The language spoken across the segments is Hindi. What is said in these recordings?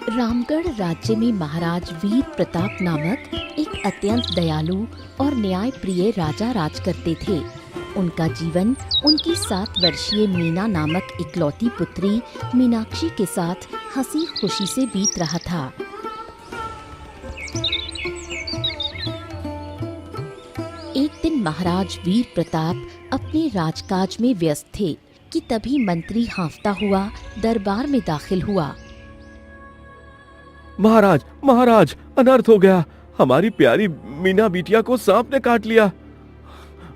रामगढ़ राज्य में महाराज वीर प्रताप नामक एक अत्यंत दयालु और न्याय प्रिय राजा राज करते थे। उनका जीवन उनकी 7 वर्षीय मीना नामक इकलौती पुत्री मीनाक्षी के साथ हंसी खुशी से बीत रहा था। एक दिन महाराज वीर प्रताप अपने राजकाज में व्यस्त थे कि तभी मंत्री हांफता हुआ दरबार में दाखिल हुआ। महाराज महाराज, अनर्थ हो गया। हमारी प्यारी मीना बिटिया को सांप ने काट लिया।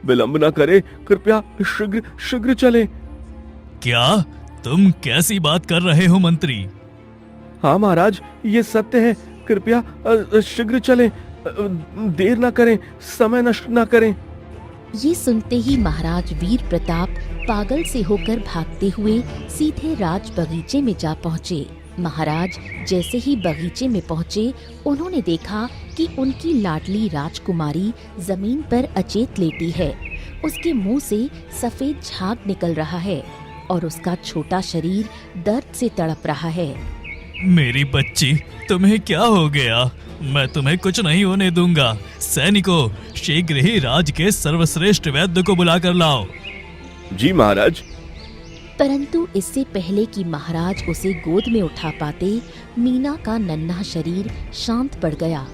विलंब न करे, कृपया शीघ्र शीघ्र चले। क्या तुम कैसी बात कर रहे हो मंत्री? हाँ महाराज, ये सत्य है। कृपया शीघ्र चले, देर न करें, समय नष्ट न करें। ये सुनते ही महाराज वीर प्रताप पागल से होकर भागते हुए सीधे राज बगीचे में जा पहुँचे। महाराज जैसे ही बगीचे में पहुँचे, उन्होंने देखा कि उनकी लाडली राजकुमारी जमीन पर अचेत लेटी है। उसके मुंह से सफेद झाग निकल रहा है और उसका छोटा शरीर दर्द से तड़प रहा है। मेरी बच्ची, तुम्हें क्या हो गया? मैं तुम्हें कुछ नहीं होने दूंगा। सैनिकों, शीघ्र ही राज के सर्वश्रेष्ठ वैद्य को बुला कर लाओ। जी महाराज। परंतु इससे पहले कि महाराज उसे गोद में उठा पाते, मीना का नन्हा शरीर शांत पड़ गया।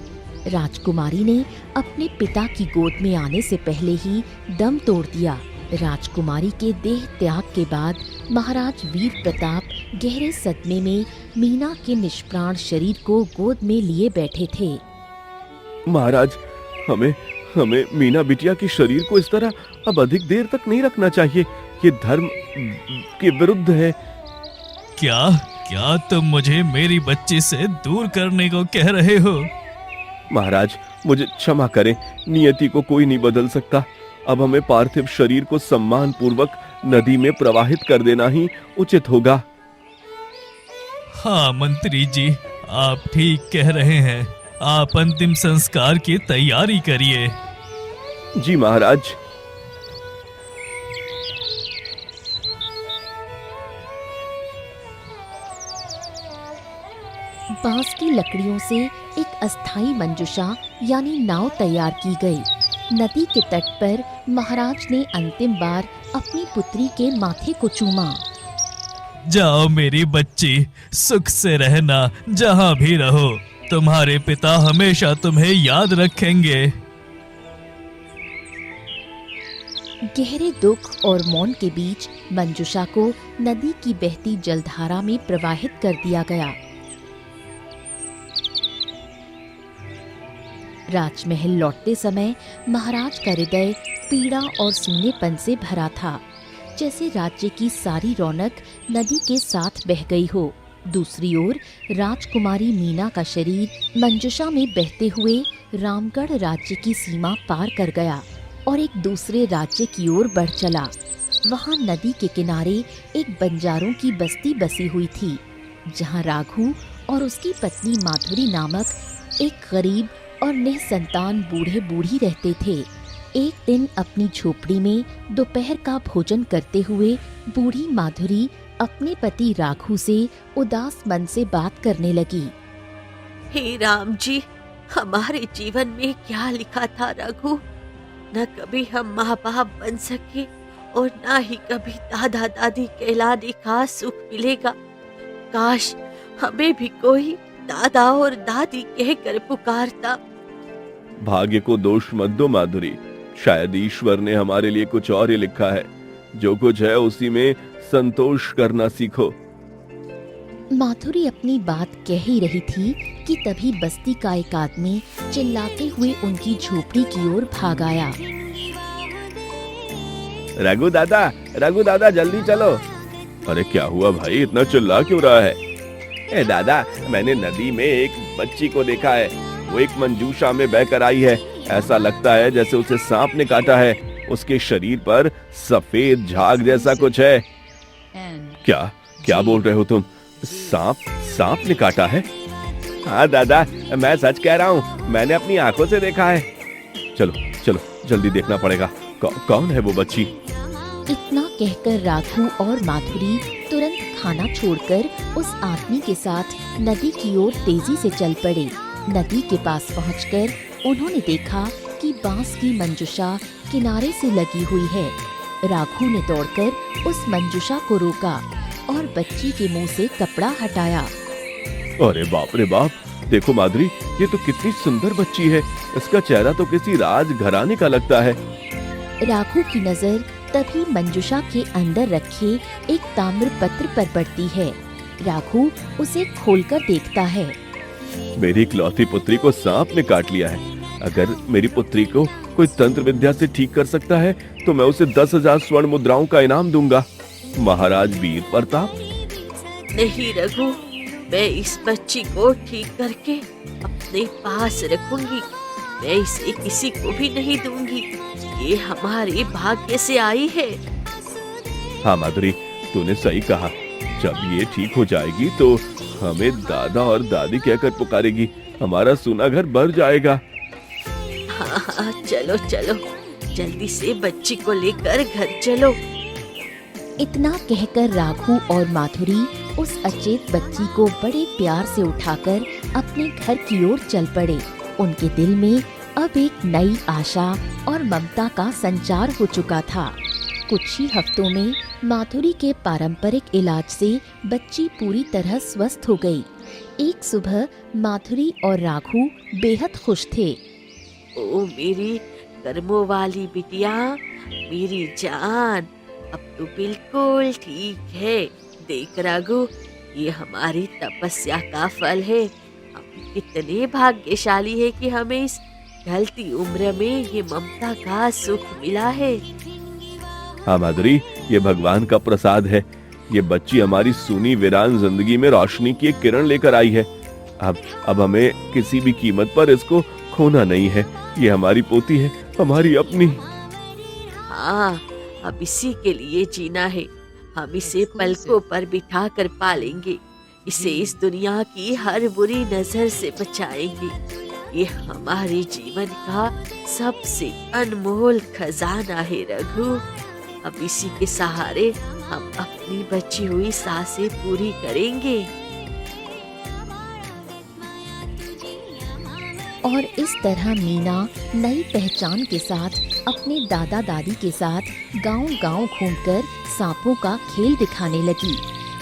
राजकुमारी ने अपने पिता की गोद में आने से पहले ही दम तोड़ दिया। राजकुमारी के देह त्याग के बाद महाराज वीर प्रताप गहरे सदमे में मीना के निष्प्राण शरीर को गोद में लिए बैठे थे। महाराज, हमें मीना बिटिया के शरीर को इस तरह अब अधिक देर तक नहीं रखना चाहिए। ये धर्म के विरुद्ध है। क्या तुम मुझे मेरी बच्ची से दूर करने को कह रहे हो? महाराज, मुझे क्षमा करें। नियति को कोई नहीं बदल सकता। अब हमें पार्थिव शरीर को सम्मान पूर्वक नदी में प्रवाहित कर देना ही उचित होगा। हाँ मंत्री जी, आप ठीक कह रहे हैं। आप अंतिम संस्कार की तैयारी करिए। जी महाराज। बांस की लकड़ियों से एक अस्थाई मंजुषा यानी नाव तैयार की गई। नदी के तट पर महाराज ने अंतिम बार अपनी पुत्री के माथे को चूमा। जाओ मेरी बच्ची, सुख से रहना जहाँ भी रहो। तुम्हारे पिता हमेशा तुम्हें याद रखेंगे। गहरे दुख और मौन के बीच मंजुषा को नदी की बहती जलधारा में प्रवाहित कर दिया गया। राजमहल लौटते समय महाराज का हृदय पीड़ा और सूनेपन से भरा था, जैसे राज्य की सारी रौनक नदी के साथ बह गई हो। दूसरी ओर राजकुमारी मीना का शरीर मंजुषा में बहते हुए रामगढ़ राज्य की सीमा पार कर गया और एक दूसरे राज्य की ओर बढ़ चला। वहां नदी के किनारे एक बंजारों की बस्ती बसी हुई थी, जहां राघु और उसकी पत्नी माधुरी नामक एक गरीब और निसंतान बूढ़े बूढ़ी रहते थे। एक दिन अपनी झोपड़ी में दोपहर का भोजन करते हुए बूढ़ी माधुरी अपने पति राघु से उदास मन से बात करने लगी। हे राम जी, हमारे जीवन में क्या लिखा था रघु? न कभी हम माँ बाप बन सके और न ही कभी दादा दादी कहलाने का सुख मिलेगा। काश हमें भी कोई दादा और दादी कहकर पुकारता। भाग्य को दोष मत दो माधुरी। शायद ईश्वर ने हमारे लिए कुछ और ही लिखा है। जो कुछ है उसी में संतोष करना सीखो। माधुरी अपनी बात कह ही रही थी कि तभी बस्ती का एक आदमी चिल्लाते हुए उनकी झोपड़ी की ओर भाग आया। रघु दादा जल्दी चलो। अरे क्या हुआ भाई, इतना चिल्ला क्यों रहा है? ए दादा, मैंने नदी में एक बच्ची को देखा है। वो एक मंजूषा में बहकर आई है। ऐसा लगता है जैसे उसे सांप ने काटा है। उसके शरीर पर सफेद झाग जैसा कुछ है। क्या बोल रहे हो तुम? सांप ने काटा है? हाँ दादा, मैं सच कह रहा हूँ। मैंने अपनी आंखों से देखा है। चलो जल्दी देखना पड़ेगा। कौन है वो बच्ची? इतना कहकर राघु और माधुरी तुरंत खाना छोड़कर उस आदमी के साथ नदी की ओर तेजी से चल पड़े। नदी के पास पहुंचकर उन्होंने देखा कि बांस की मंजुषा किनारे से लगी हुई है। राघु ने दौड़कर उस मंजुषा को रोका और बच्ची के मुंह से कपड़ा हटाया। अरे बाप रे बाप, देखो माधुरी, ये तो कितनी सुंदर बच्ची है। इसका चेहरा तो किसी राजघराने का लगता है। राघु की नजर तभी मंजुषा के अंदर रखे एक ताम्र पत्र पर पड़ती है। राघु उसे खोलकर देखता है। मेरी इकलौती पुत्री को सांप ने काट लिया है। अगर मेरी पुत्री को कोई तंत्र विद्या से ठीक कर सकता है तो मैं उसे 10,000 स्वर्ण मुद्राओं का इनाम दूंगा। महाराज वीर प्रताप। नहीं रघु, मैं इस बच्ची को ठीक करके अपने पास रखूंगी। मैं इसे किसी को भी नहीं दूंगी। ये हमारे भाग्य से आई है। हाँ माधुरी, तूने सही कहा। जब ये ठीक हो जाएगी तो हमें दादा और दादी कहकर पुकारेगी। हमारा सोना घर भर जाएगा। हाँ, चलो चलो, जल्दी से बच्ची को लेकर घर चलो। इतना कहकर राघु और माधुरी उस अचेत बच्ची को बड़े प्यार से उठाकर अपने घर की ओर चल पड़े। उनके दिल में अब एक नई आशा और ममता का संचार हो चुका था। कुछ ही हफ्तों में माधुरी के पारंपरिक इलाज से बच्ची पूरी तरह स्वस्थ हो गई। एक सुबह माधुरी और राघु बेहद खुश थे। ओ मेरी कर्मों वाली बिटिया, मेरी जान, अब तो बिल्कुल ठीक है। देख राघु, ये हमारी तपस्या का फल है। हम कितने भाग्यशाली है कि हमें इस ढलती उम्र में ये ममता का सुख मिला है। हाँ माधुरी, ये भगवान का प्रसाद है। ये बच्ची हमारी सूनी वीरान जिंदगी में रोशनी की एक किरण लेकर आई है। अब हमें किसी भी कीमत पर इसको खोना नहीं है। ये हमारी पोती है, हमारी अपनी। हाँ, अब इसी के लिए जीना है। हम इसे पलकों पर बिठा कर पालेंगे। इसे इस दुनिया की हर बुरी नजर से बचाएंगे। ये हमारे जीवन का सबसे अनमोल खजाना है रघु। अब इसी के सहारे हम अपनी बची हुई सांसें पूरी करेंगे। और इस तरह मीना नई पहचान के साथ अपने दादा दादी के साथ गांव-गांव घूमकर सांपों का खेल दिखाने लगी।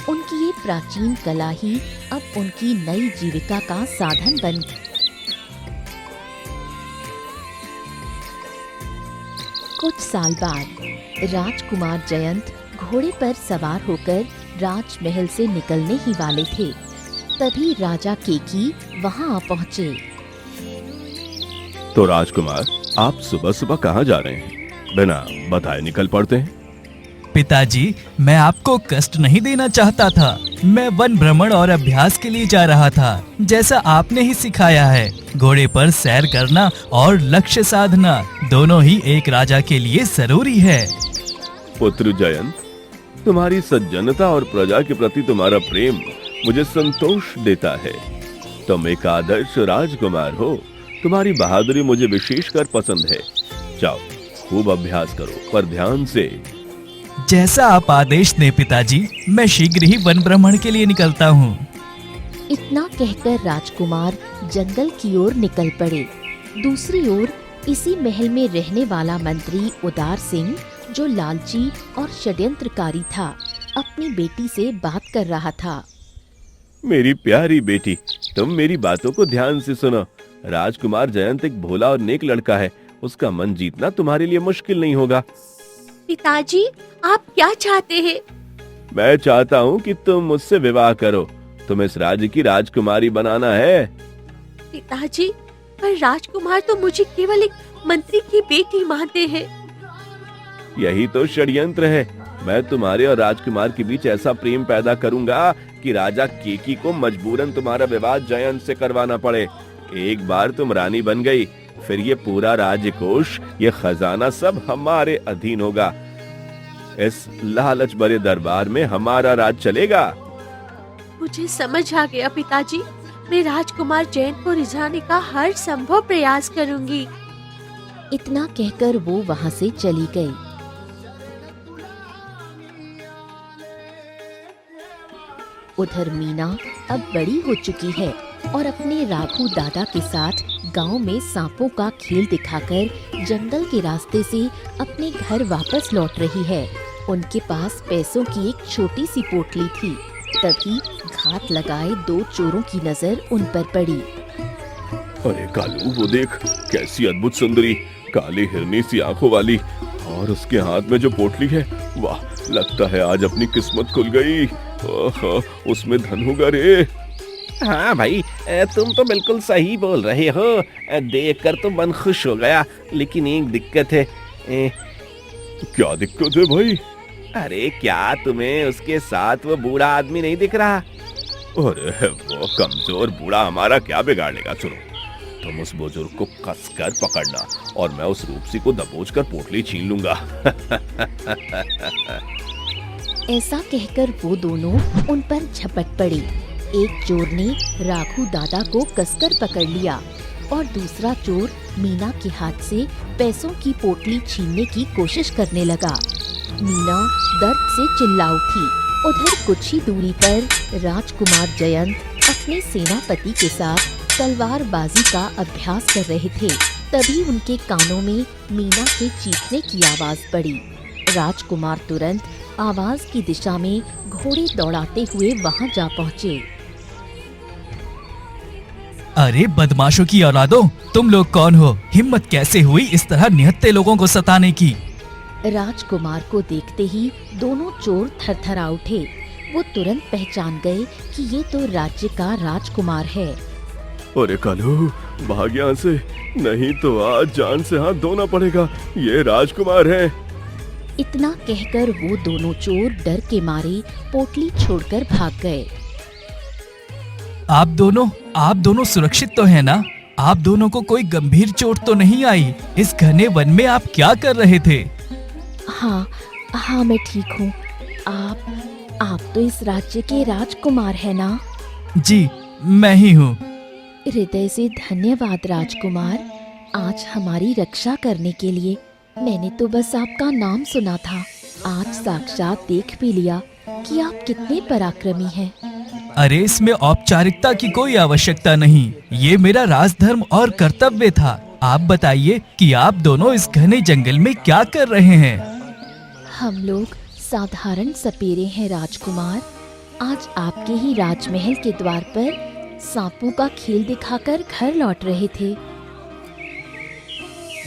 उनकी ये प्राचीन कला ही अब उनकी नई जीविका का साधन बन गई। कुछ साल बाद राजकुमार जयंत घोड़े पर सवार होकर राजमहल से निकलने ही वाले थे। तभी राजा केकी वहां आ पहुँचे। तो राजकुमार, आप सुबह सुबह कहाँ जा रहे हैं? बिना बताए निकल पड़ते हैं। पिताजी, मैं आपको कष्ट नहीं देना चाहता था। मैं वन भ्रमण और अभ्यास के लिए जा रहा था, जैसा आपने ही सिखाया है। घोड़े पर सैर करना और लक्ष्य साधना दोनों ही एक राजा के लिए जरूरी है। पुत्र जयंत, तुम्हारी सज्जनता और प्रजा के प्रति तुम्हारा प्रेम मुझे संतोष देता है। तुम एक आदर्श राजकुमार हो। तुम्हारी बहादुरी मुझे विशेषकर पसंद है। जाओ, खूब अभ्यास करो, पर ध्यान से। जैसा आप आदेश दें पिताजी, मैं शीघ्र ही वन भ्रमण के लिए निकलता हूँ। इतना कहकर राजकुमार जंगल की ओर निकल पड़े। दूसरी ओर इसी महल में रहने वाला मंत्री उदार सिंह, जो लालची और षड्यंत्रकारी था, अपनी बेटी से बात कर रहा था। मेरी प्यारी बेटी, तुम मेरी बातों को ध्यान से सुनो। राजकुमार जयंत एक भोला और नेक लड़का है। उसका मन जीतना तुम्हारे लिए मुश्किल नहीं होगा। पिताजी, आप क्या चाहते हैं? मैं चाहता हूँ कि तुम मुझसे विवाह करो। तुम इस राज्य की राजकुमारी बनाना है। पिताजी, पर राजकुमार तो मुझे केवल एक मंत्री की बेटी मानते हैं। यही तो षड्यंत्र है। मैं तुम्हारे और राजकुमार के बीच ऐसा प्रेम पैदा करूंगा कि राजा केकी को मजबूरन तुम्हारा विवाह जयंत से करवाना पड़े। एक बार तुम रानी बन गई, फिर ये पूरा राजकोष, ये खजाना सब हमारे अधीन होगा। इस लालच भरे दरबार में हमारा राज चलेगा। मुझे समझ आ गया पिताजी। मैं राजकुमार जयंत को रिझाने का हर संभव प्रयास करूंगी। इतना कहकर वो वहां से चली गई। उधर मीना अब बड़ी हो चुकी है और अपने राघु दादा के साथ गांव में सांपों का खेल दिखाकर जंगल के रास्ते से अपने घर वापस लौट रही है। उनके पास पैसों की एक छोटी सी पोटली थी। तभी घात लगाए दो चोरों की नजर उन पर पड़ी। अरे कालू, वो देख, कैसी अद्भुत सुंदरी, काली हिरनी सी आंखों वाली, और उसके हाथ में जो पोटली है, वाह, लगता है आज अपनी किस्मत खुल गई। ओहो, उसमें धन होगा रे। हाँ भाई, तुम तो बिल्कुल सही बोल रहे हो। देखकर तो मन खुश हो गया, लेकिन एक दिक्कत है। क्या दिक्कत है भाई? अरे क्या तुम्हें उसके साथ वो बूढ़ा आदमी नहीं दिख रहा? अरे वो कमजोर बूढ़ा हमारा क्या बिगाड़ेगा। सुनो, तुम उस बुजुर्ग को कसकर पकड़ना और मैं उस रूपसी को दबोचकर पोटली छीन लूंगा। ऐसा कहकर वो दोनों उन पर झपट पड़े। एक चोर ने राघु दादा को कसकर पकड़ लिया और दूसरा चोर मीना के हाथ से पैसों की पोटली छीनने की कोशिश करने लगा। मीना दर्द से चिल्ला उठी। उधर कुछ ही दूरी पर राजकुमार जयंत अपने सेनापति के साथ तलवारबाजी का अभ्यास कर रहे थे। तभी उनके कानों में मीना के चीखने की आवाज पड़ी। राजकुमार तुरंत आवाज की दिशा में घोड़े दौड़ाते हुए वहां जा पहुंचे। अरे बदमाशों की औलादों, तुम लोग कौन हो? हिम्मत कैसे हुई इस तरह निहत्थे लोगों को सताने की? राजकुमार को देखते ही दोनों चोर थरथरा उठे। वो तुरंत पहचान गए कि ये तो राज्य का राजकुमार है। अरे कालू, भाग यहाँ से, नहीं तो आज जान से हाथ धोना पड़ेगा। ये राजकुमार है। इतना कहकर वो दोनों चोर डर के मारे पोटली छोड़कर भाग गए। आप दोनों सुरक्षित तो हैं ना? आप दोनों को कोई गंभीर चोट तो नहीं आई? इस घने वन में आप क्या कर रहे थे? हाँ मैं ठीक हूँ। आप तो इस राज्य के राजकुमार है ना? जी, मैं ही हूँ। हृदय से धन्यवाद राजकुमार, आज हमारी रक्षा करने के लिए। मैंने तो बस आपका नाम सुना था, आज साक्षात देख भी लिया कि आप कितने पराक्रमी हैं। अरे इसमें औपचारिकता की कोई आवश्यकता नहीं, ये मेरा राजधर्म और कर्तव्य था। आप बताइए कि आप दोनों इस घने जंगल में क्या कर रहे हैं? हम लोग साधारण सपेरे हैं राजकुमार। आज आपके ही राजमहल के द्वार पर सांपों का खेल दिखाकर घर लौट रहे थे।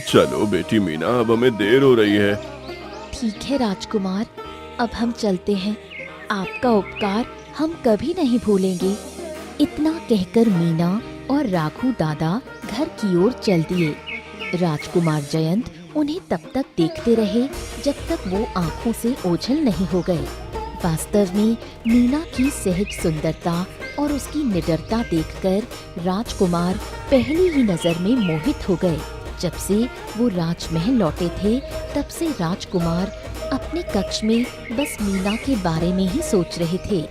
चलो बेटी मीना, अब हमें देर हो रही है। ठीक है राजकुमार, अब हम चलते हैं। आपका उपकार हम कभी नहीं भूलेंगे। इतना कहकर मीना और राघु दादा घर की ओर चल दिए। राजकुमार जयंत उन्हें तब तक देखते रहे जब तक वो आंखों से ओझल नहीं हो गए। वास्तव में मीना की सहज सुंदरता और उसकी निडरता देखकर राजकुमार पहली ही नजर में मोहित हो गए। जब से वो राजमहल लौटे थे, तब से राजकुमार अपने कक्ष में बस मीना के बारे में ही सोच रहे थे।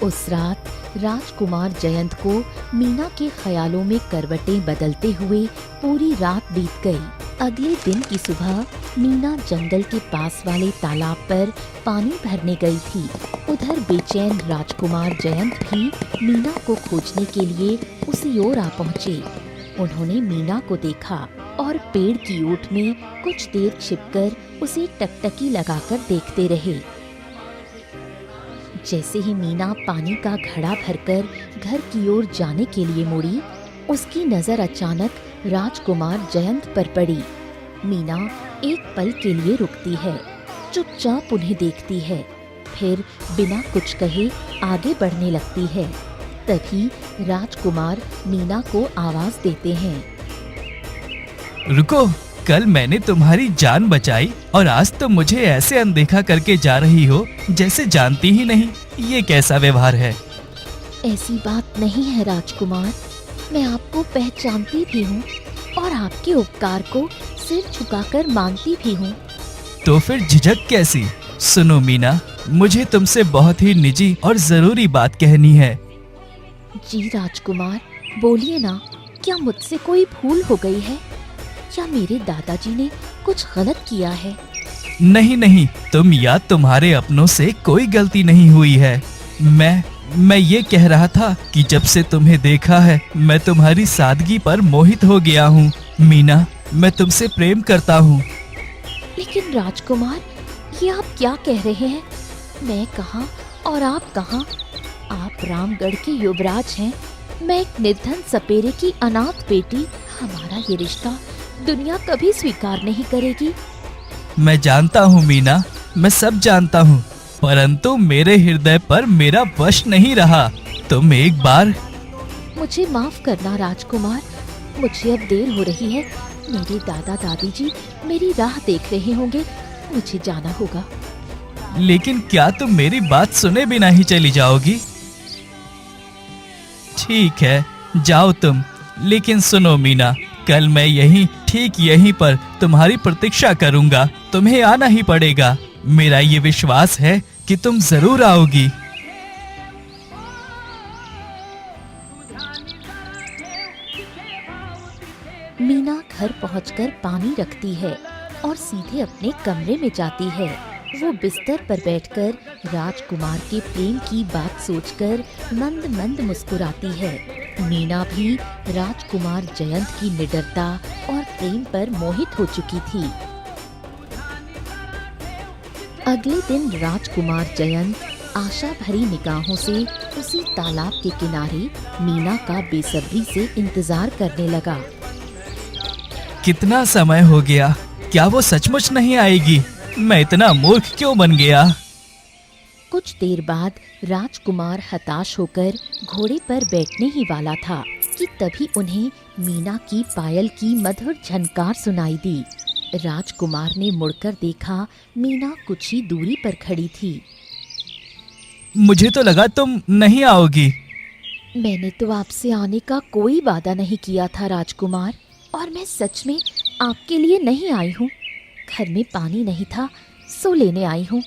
उस रात राजकुमार जयंत को मीना के ख्यालों में करवटें बदलते हुए पूरी रात बीत गई। अगले दिन की सुबह मीना जंगल के पास वाले तालाब पर पानी भरने गई थी। उधर बेचैन राजकुमार जयंत भी मीना को खोजने के लिए उसी ओर आ पहुँचे। उन्होंने मीना को देखा और पेड़ की ओट में कुछ देर छिपकर उसे टकटकी लगाकर देखते रहे। जैसे ही मीना पानी का घड़ा भरकर घर की ओर जाने के लिए मुड़ी, उसकी नजर अचानक राजकुमार जयंत पर पड़ी। मीना एक पल के लिए रुकती है, चुपचाप उन्हें देखती है, फिर बिना कुछ कहे आगे बढ़ने लगती है। तभी राजकुमार मीना को आवाज देते हैं। रुको, कल मैंने तुम्हारी जान बचाई और आज तुम मुझे ऐसे अनदेखा करके जा रही हो जैसे जानती ही नहीं। ये कैसा व्यवहार है? ऐसी बात नहीं है राजकुमार, मैं आपको पहचानती भी हूँ और आपके उपकार को सिर झुकाकर मानती भी हूँ। तो फिर झिझक कैसी? सुनो मीना, मुझे तुमसे बहुत ही निजी और जरूरी बात कहनी है। जी राजकुमार, बोलिए ना, क्या मुझसे कोई भूल हो गई है? या मेरे दादाजी ने कुछ गलत किया है? नहीं नहीं, तुम या तुम्हारे अपनों से कोई गलती नहीं हुई है। मैं ये कह रहा था कि जब से तुम्हें देखा है मैं तुम्हारी सादगी पर मोहित हो गया हूँ। मीना, मैं तुमसे प्रेम करता हूँ। लेकिन राजकुमार, ये आप क्या कह रहे हैं? मैं कहाँ और आप कहाँ? आप रामगढ़ के युवराज हैं, मैं एक निर्धन सपेरे की अनाथ बेटी। हमारा ये रिश्ता दुनिया कभी स्वीकार नहीं करेगी। मैं जानता हूँ मीना, मैं सब जानता हूँ, परंतु मेरे हृदय पर मेरा वश नहीं रहा। तुम एक बार। मुझे माफ करना राजकुमार, मुझे अब देर हो रही है। मेरे दादा दादी जी मेरी राह देख रहे होंगे, मुझे जाना होगा। लेकिन क्या तुम मेरी बात सुने बिना ही चली जाओगी? ठीक है, जाओ तुम। लेकिन सुनो मीना, कल मैं ठीक यहीं पर तुम्हारी प्रतीक्षा करूंगा। तुम्हें आना ही पड़ेगा। मेरा ये विश्वास है कि तुम जरूर आओगी। मीना घर पहुंचकर पानी रखती है और सीधे अपने कमरे में जाती है। वो बिस्तर पर बैठकर राजकुमार के प्रेम की बात सोचकर मंद मंद मुस्कुराती है। मीना भी राजकुमार जयंत की निडरता और प्रेम पर मोहित हो चुकी थी। अगले दिन राजकुमार जयंत आशा भरी निगाहों से उसी तालाब के किनारे मीना का बेसब्री से इंतजार करने लगा। कितना समय हो गया, क्या वो सचमुच नहीं आएगी? मैं इतना मूर्ख क्यों बन गया? कुछ देर बाद राजकुमार हताश होकर घोड़े पर बैठने ही वाला था कि तभी उन्हें मीना की पायल की मधुर झनकार सुनाई दी। राजकुमार ने मुड़कर देखा, मीना कुछ ही दूरी पर खड़ी थी। मुझे तो लगा तुम नहीं आओगी। मैंने तो आपसे आने का कोई वादा नहीं किया था राजकुमार, और मैं सच में आपके लिए नहीं आई हूँ। घर में पानी नहीं था, सो लेने आई हूँ।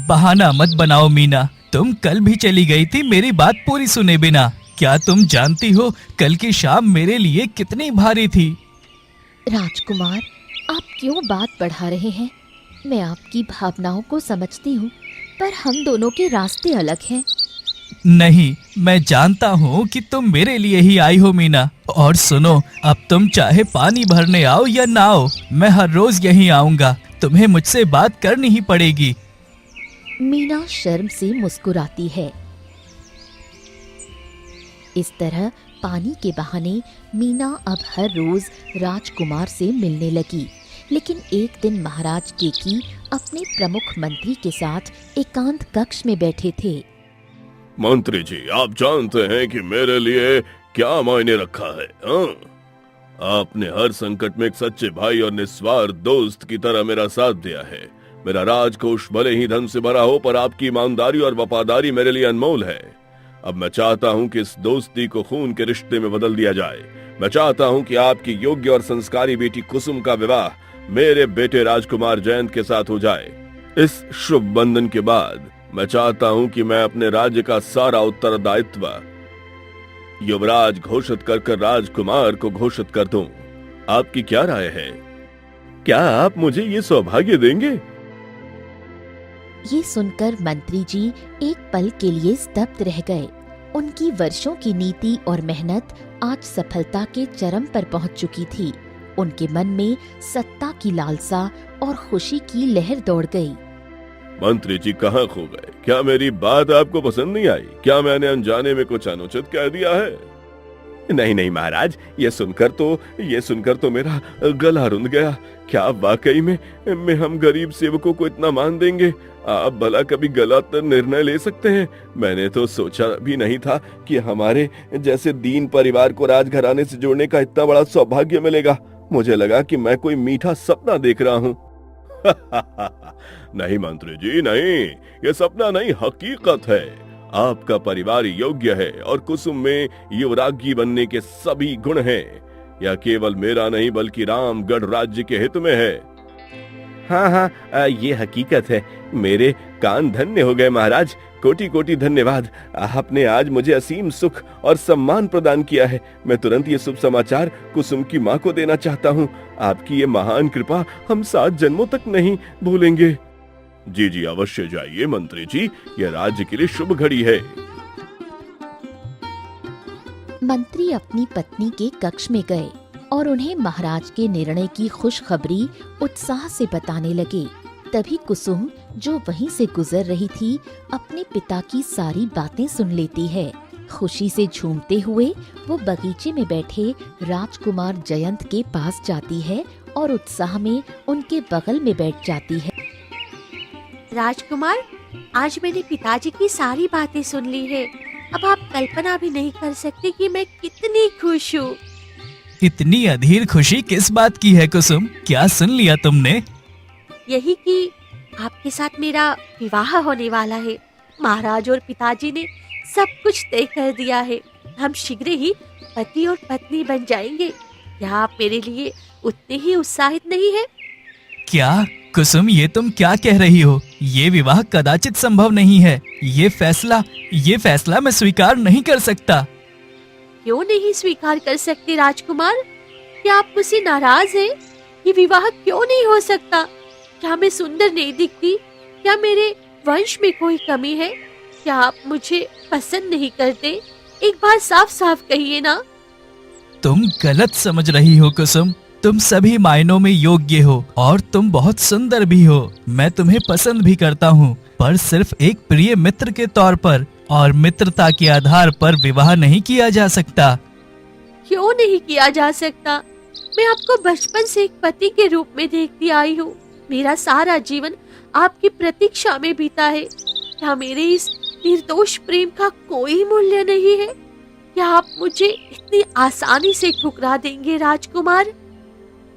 बहाना मत बनाओ मीना, तुम कल भी चली गई थी मेरी बात पूरी सुने बिना। क्या तुम जानती हो कल की शाम मेरे लिए कितनी भारी थी? राजकुमार, आप क्यों बात बढ़ा रहे हैं? मैं आपकी भावनाओं को समझती हूँ, पर हम दोनों के रास्ते अलग हैं। नहीं, मैं जानता हूँ कि तुम मेरे लिए ही आई हो मीना। और सुनो, अब तुम चाहे पानी भरने आओ या ना आओ, मैं हर रोज यहीं आऊंगा। तुम्हें मुझसे बात करनी ही पड़ेगी। मीना शर्म से मुस्कुराती है। इस तरह पानी के बहाने मीना अब हर रोज राजकुमार से मिलने लगी। लेकिन एक दिन महाराज केकी अपने प्रमुख मंत्री के साथ एकांत कक्ष में बैठे थे। मंत्री जी, आप जानते हैं कि मेरे लिए क्या मायने रखा है? हाँ? आपने हर संकट में एक सच्चे भाई और निस्वार्थ दोस्त की तरह मेरा साथ दिया है। मेरा राजकोष भले ही धन से भरा हो, पर आपकी ईमानदारी और वफादारी मेरे लिए अनमोल है। अब मैं चाहता हूं कि इस दोस्ती को खून के रिश्ते में बदल दिया जाए। मैं चाहता हूं कि आपकी योग्य और संस्कारी बेटी कुसुम का विवाह मेरे बेटे राजकुमार जयंत के साथ हो जाए। इस शुभ बंधन के बाद मैं चाहता हूं कि मैं अपने राज्य का सारा उत्तरदायित्व युवराज घोषित कर राजकुमार को घोषित कर दूं। आपकी क्या राय है? क्या आप मुझे ये सौभाग्य देंगे? ये सुनकर मंत्री जी एक पल के लिए स्तब्ध रह गए। उनकी वर्षों की नीति और मेहनत आज सफलता के चरम पर पहुंच चुकी थी। उनके मन में सत्ता की लालसा और खुशी की लहर दौड़ गई। मंत्री जी कहाँ खो गए? क्या मेरी बात आपको पसंद नहीं आई? क्या मैंने अनजाने में कुछ अनुचित कह दिया है? नहीं नहीं महाराज, ये सुनकर तो मेरा गला रुंध गया। क्या वाकई में हम गरीब सेवकों को इतना मान देंगे? आप भला कभी गलत निर्णय ले सकते हैं? मैंने तो सोचा भी नहीं था कि हमारे जैसे दीन परिवार को राजघराने से जोड़ने का इतना बड़ा सौभाग्य मिलेगा। मुझे लगा कि मैं कोई मीठा सपना देख रहा हूँ। नहीं मंत्री जी, नहीं, ये सपना नहीं, हकीकत है। आपका परिवार योग्य है और कुसुम में युवराज्ञी बनने के सभी गुण हैं। यह केवल मेरा नहीं बल्कि रामगढ़ राज्य के हित में है। हाँ हाँ, ये हकीकत है। मेरे कान धन्य हो गए महाराज। कोटि कोटि धन्यवाद। आपने आज मुझे असीम सुख और सम्मान प्रदान किया है। मैं तुरंत ये शुभ समाचार कुसुम की माँ को देना चाहता हूँ। आपकी ये महान कृपा हम 7 जन्मों तक नहीं भूलेंगे। जी जी, अवश्य जाइए मंत्री जी, यह राज्य के लिए शुभ घड़ी है। मंत्री अपनी पत्नी के कक्ष में गए और उन्हें महाराज के निर्णय की खुशखबरी उत्साह से बताने लगे। तभी कुसुम, जो वहीं से गुजर रही थी, अपने पिता की सारी बातें सुन लेती है। खुशी से झूमते हुए वो बगीचे में बैठे राजकुमार जयंत के पास जाती है और उत्साह में उनके बगल में बैठ जाती है। राजकुमार, आज मैंने पिताजी की सारी बातें सुन ली है। अब आप कल्पना भी नहीं कर सकते कि मैं कितनी खुश हूँ। इतनी अधीर खुशी किस बात की है कुसुम? क्या सुन लिया तुमने? यही कि आपके साथ मेरा विवाह होने वाला है। महाराज और पिताजी ने सब कुछ तय कर दिया है। हम शीघ्र ही पति और पत्नी बन जाएंगे। क्या आप मेरे लिए उतने ही उत्साहित नहीं हैं? क्या कुसुम, ये तुम क्या कह रही हो? ये विवाह कदाचित संभव नहीं है। ये फैसला मैं स्वीकार नहीं कर सकता। क्यों नहीं स्वीकार कर सकते राजकुमार? क्या आप मुझसे नाराज हैं? ये विवाह क्यों नहीं हो सकता? क्या मैं सुंदर नहीं दिखती? क्या मेरे वंश में कोई कमी है? क्या आप मुझे पसंद नहीं करते? एक बार साफ साफ कहिए ना। तुम गलत समझ रही हो कुसुम। तुम सभी मायनों में योग्य हो और तुम बहुत सुंदर भी हो। मैं तुम्हें पसंद भी करता हूँ, पर सिर्फ एक प्रिय मित्र के तौर पर, और मित्रता के आधार पर विवाह नहीं किया जा सकता। क्यों नहीं किया जा सकता? मैं आपको बचपन से एक पति के रूप में देखती आई हूँ। मेरा सारा जीवन आपकी प्रतीक्षा में बीता है। क्या मेरे इस निर्दोष प्रेम का कोई मूल्य नहीं है? क्या आप मुझे इतनी आसानी से ठुकरा देंगे राजकुमार?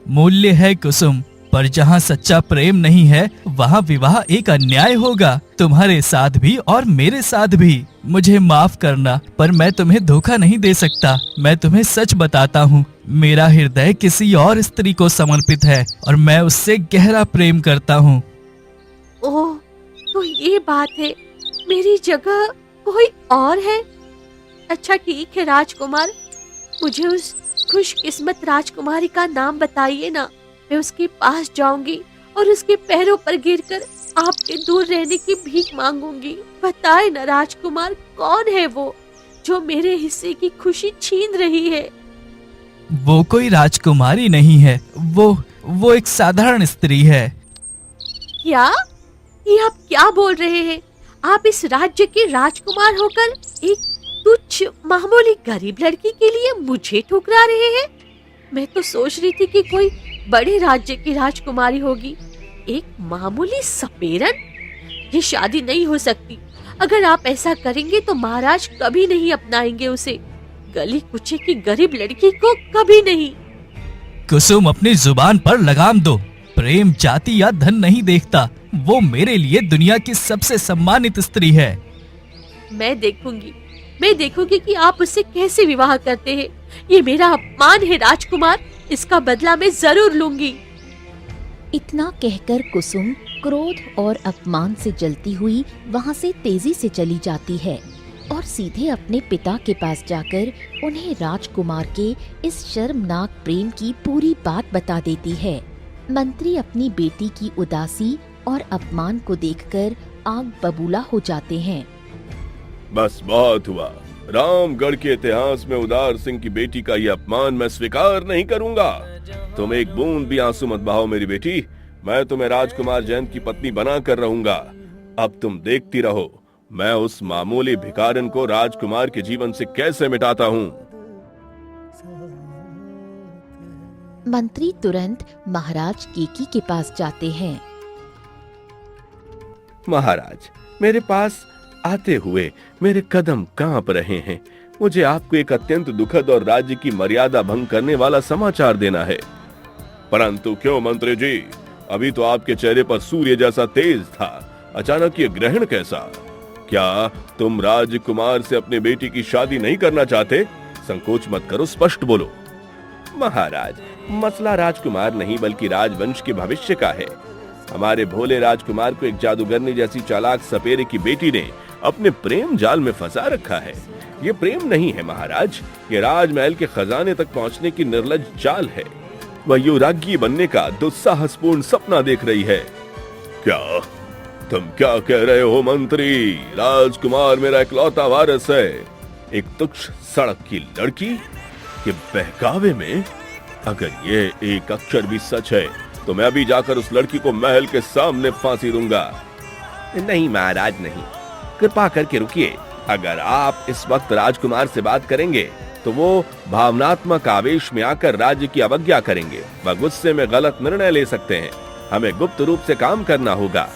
मूल्य है कुसुम, पर जहाँ सच्चा प्रेम नहीं है वहाँ विवाह एक अन्याय होगा, तुम्हारे साथ भी और मेरे साथ भी। मुझे माफ करना, पर मैं तुम्हें धोखा नहीं दे सकता। मैं तुम्हें सच बताता हूँ, मेरा हृदय किसी और स्त्री को समर्पित है और मैं उससे गहरा प्रेम करता हूँ। ओह, तो ये बात है। मेरी जगह कोई और है? अच्छा ठीक है राजकुमार, मुझे उस खुशकिस्मत राजकुमारी का नाम बताइए ना। मैं उसके पास जाऊंगी और उसके पैरों पर गिरकर आपके दूर रहने की भीख मांगूंगी। बताए ना राजकुमार, कौन है वो जो मेरे हिस्से की खुशी छीन रही है? वो कोई राजकुमारी नहीं है, वो एक साधारण स्त्री है। क्या? ये आप क्या बोल रहे हैं? आप इस राज्य के राजकुमार होकर एक तुच्छ मामूली गरीब लड़की के लिए मुझे ठुकरा रहे हैं? मैं तो सोच रही थी कि कोई बड़े राज्य की राजकुमारी होगी। एक मामूली सपेरन? ये शादी नहीं हो सकती। अगर आप ऐसा करेंगे तो महाराज कभी नहीं अपनाएंगे उसे। गली कुचे की गरीब लड़की को कभी नहीं। कुसुम, अपनी जुबान पर लगाम दो। प्रेम जाति या धन नहीं देखता। वो मेरे लिए दुनिया की सबसे सम्मानित स्त्री है। मैं देखूंगी कि आप उससे कैसे विवाह करते हैं। ये मेरा अपमान है राजकुमार, इसका बदला मैं जरूर लूंगी। इतना कहकर कुसुम क्रोध और अपमान से जलती हुई वहां से तेजी से चली जाती है और सीधे अपने पिता के पास जाकर उन्हें राजकुमार के इस शर्मनाक प्रेम की पूरी बात बता देती है। मंत्री अपनी बेटी की उदासी और अपमान को देखकर आग बबूला हो जाते हैं। बस बहुत हुआ। रामगढ़ के इतिहास में उदार सिंह की बेटी का यह अपमान मैं स्वीकार नहीं करूंगा। तुम एक बूंद भी आंसू मत बहाओ मेरी बेटी। मैं तुम्हें राजकुमार जयंत की पत्नी बना कर रहूंगा। अब तुम देखती रहो मैं उस मामूली भिखारन को राजकुमार के जीवन से कैसे मिटाता हूँ। मंत्री तुरंत महाराज केकी के पास जाते हैं। महाराज, मेरे पास आते हुए मेरे कदम कांप रहे हैं। मुझे आपको एक अत्यंत दुखद और राज्य की मर्यादा भंग करने वाला समाचार देना है। परंतु क्यों मंत्री जी, अभी तो आपके चेहरे पर सूर्य जैसा तेज था, अचानक ये ग्रहण कैसा? क्या तुम राजकुमार से अपनी बेटी की शादी नहीं करना चाहते? संकोच मत करो, स्पष्ट बोलो। महाराज, मसला राजकुमार नहीं बल्कि राजवंश के भविष्य का है। हमारे भोले राजकुमार को एक जादूगरनी जैसी चालाक सपेरे की बेटी ने अपने प्रेम जाल में फंसा रखा है। ये प्रेम नहीं है महाराज, ये राजमहल के खजाने तक पहुंचने की निर्लज चाल है। वह युवराज्ञी बनने का दुस्साहसपूर्ण सपना देख रही है। क्या तुम क्या कह रहे हो मंत्री? राजकुमार मेरा इकलौता वारिस है, एक तुच्छ सड़क की लड़की के बहकावे में? अगर ये एक अक्षर भी सच है तो मैं अभी जाकर उस लड़की को महल के सामने फांसी दूंगा। नहीं महाराज नहीं, कृपा करके रुकिए। अगर आप इस वक्त राजकुमार से बात करेंगे तो वो भावनात्मक आवेश में आकर राज्य की अवज्ञा करेंगे। वह गुस्से में गलत निर्णय ले सकते हैं। हमें गुप्त रूप से काम करना होगा।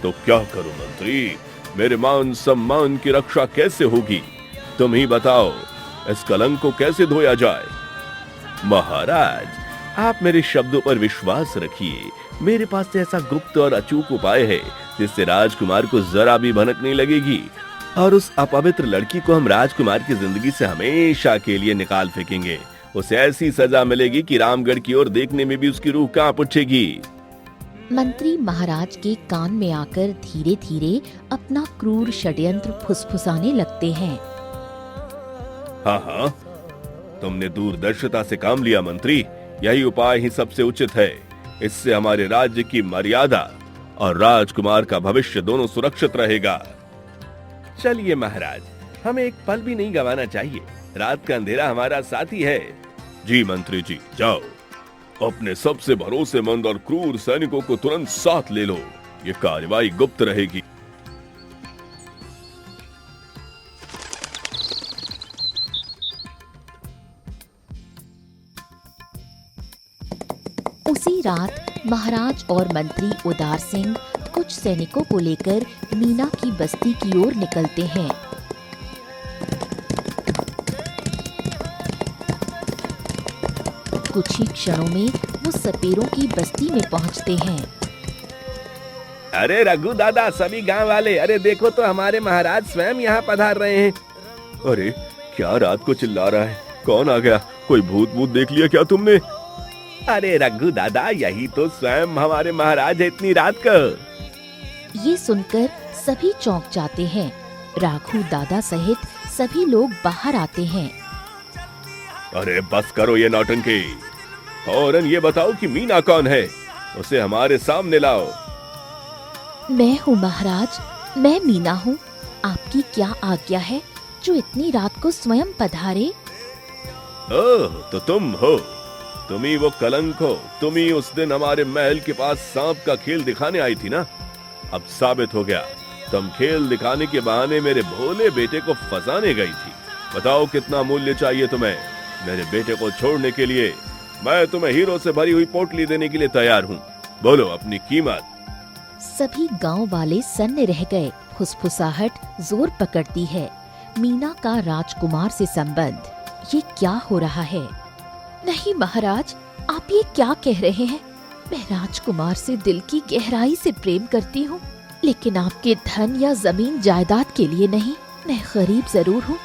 तो क्या करूं मंत्री? मेरे मान सम्मान की रक्षा कैसे होगी? तुम ही बताओ, इस कलंक को कैसे धोया जाए? महाराज, आप मेरे शब्दों पर विश्वास रखिए। मेरे पास ऐसा गुप्त और अचूक उपाय है जिससे राजकुमार को जरा भी भनक नहीं लगेगी और उस अपवित्र लड़की को हम राजकुमार की जिंदगी से हमेशा के लिए निकाल फेंकेंगे। उसे ऐसी सजा मिलेगी कि रामगढ़ की ओर देखने में भी उसकी रूह कांप उठेगी। मंत्री महाराज के कान में आकर धीरे धीरे अपना क्रूर षड्यंत्र फुसफुसाने लगते हैं। हाँ, तुमने दूरदर्शिता से काम लिया मंत्री। यही उपाय ही सबसे उचित है। इससे हमारे राज्य की मर्यादा और राजकुमार का भविष्य दोनों सुरक्षित रहेगा। चलिए महाराज, हमें एक पल भी नहीं गंवाना चाहिए। रात का अंधेरा हमारा साथी है। जी मंत्री जी, जाओ अपने सबसे भरोसेमंद और क्रूर सैनिकों को तुरंत साथ ले लो। ये कार्रवाई गुप्त रहेगी। उसी रात महाराज और मंत्री उदार सिंह कुछ सैनिकों को लेकर मीना की बस्ती की ओर निकलते हैं। कुछ ही क्षणों में वो सपेरों की बस्ती में पहुंचते हैं। अरे रघु दादा, सभी गांव वाले, अरे देखो तो हमारे महाराज स्वयं यहाँ पधार रहे हैं। अरे क्या रात को चिल्ला रहा है? कौन आ गया? कोई भूत भूत देख लिया क्या तुमने? अरे रघु दादा, यही तो स्वयं हमारे महाराज है इतनी रात को। ये सुनकर सभी चौंक जाते हैं। राघु दादा सहित सभी लोग बाहर आते हैं। अरे बस करो ये नौटंकी। फौरन ये बताओ कि मीना कौन है? उसे हमारे सामने लाओ। मैं हूँ महाराज, मैं मीना हूँ। आपकी क्या आज्ञा है जो इतनी रात को स्वयं पधारे? ओह, तो तुम हो। तुम ही वो कलंक हो। तुम ही उस दिन हमारे महल के पास सांप का खेल दिखाने आई थी ना? अब साबित हो गया। तुम खेल दिखाने के बहाने मेरे भोले बेटे को फंसाने गई थी। बताओ कितना मूल्य चाहिए तुम्हें मेरे बेटे को छोड़ने के लिए? मैं तुम्हें हीरो से भरी हुई पोटली देने के लिए तैयार हूँ। बोलो अपनी कीमत। सभी गांव वाले सन्न रह गए। फुसफुसाहट जोर पकड़ती है। मीना का राजकुमार से संबंध, ये क्या हो रहा है? नहीं महाराज, आप ये क्या कह रहे हैं? मैं राजकुमार से दिल की गहराई से प्रेम करती हूँ, लेकिन आपके धन या जमीन जायदाद के लिए नहीं। मैं गरीब जरूर हूँ,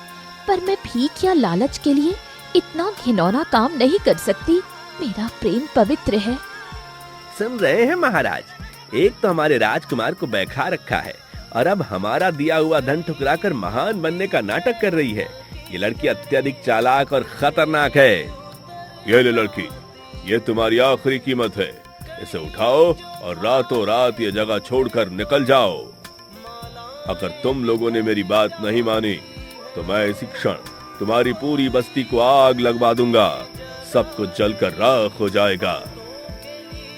पर मैं भीख या लालच के लिए इतना घिनौना काम नहीं कर सकती। मेरा प्रेम पवित्र है। सुन रहे हैं महाराज? एक तो हमारे राजकुमार को बैठा रखा है और अब हमारा दिया हुआ धन ठुकराकर महान बनने का नाटक कर रही है। ये लड़की अत्यधिक चालाक और खतरनाक है। ये ले लड़की, ये तुम्हारी आखिरी कीमत है। इसे उठाओ और रातों रात ये जगह छोड़कर निकल जाओ। अगर तुम लोगों ने मेरी बात नहीं मानी तो मैं इसी क्षण तुम्हारी पूरी बस्ती को आग लगवा दूंगा। सब कुछ जलकर राख हो जाएगा।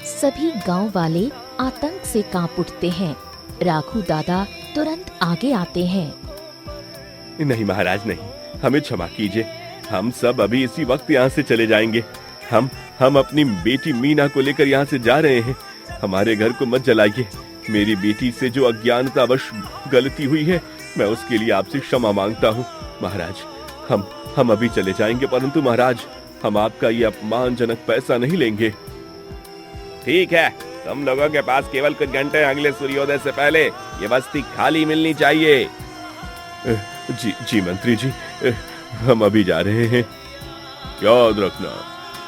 सभी गांव वाले आतंक से कांप उठते हैं। राघु दादा तुरंत आगे आते हैं। नहीं महाराज नहीं, हमें क्षमा कीजिए। हम सब अभी इसी वक्त यहाँ से चले जाएंगे। हम अपनी बेटी मीना को लेकर यहाँ से जा रहे हैं। हमारे घर को मत जलाइए। मेरी बेटी से जो अज्ञानतावश गलती हुई है, मैं उसके लिए आपसे क्षमा मांगता हूँ। महाराज, हम अभी चले जाएंगे, परंतु महाराज, हम आपका ये अपमानजनक पैसा नहीं लेंगे। ठीक है, तुम लोगों के पास केवल कुछ घंटे अगले सूर्योदय से पहले ये बस्ती खाली मिलनी चाहिए। जी मंत्री जी, हम अभी जा रहे हैं। याद रखना,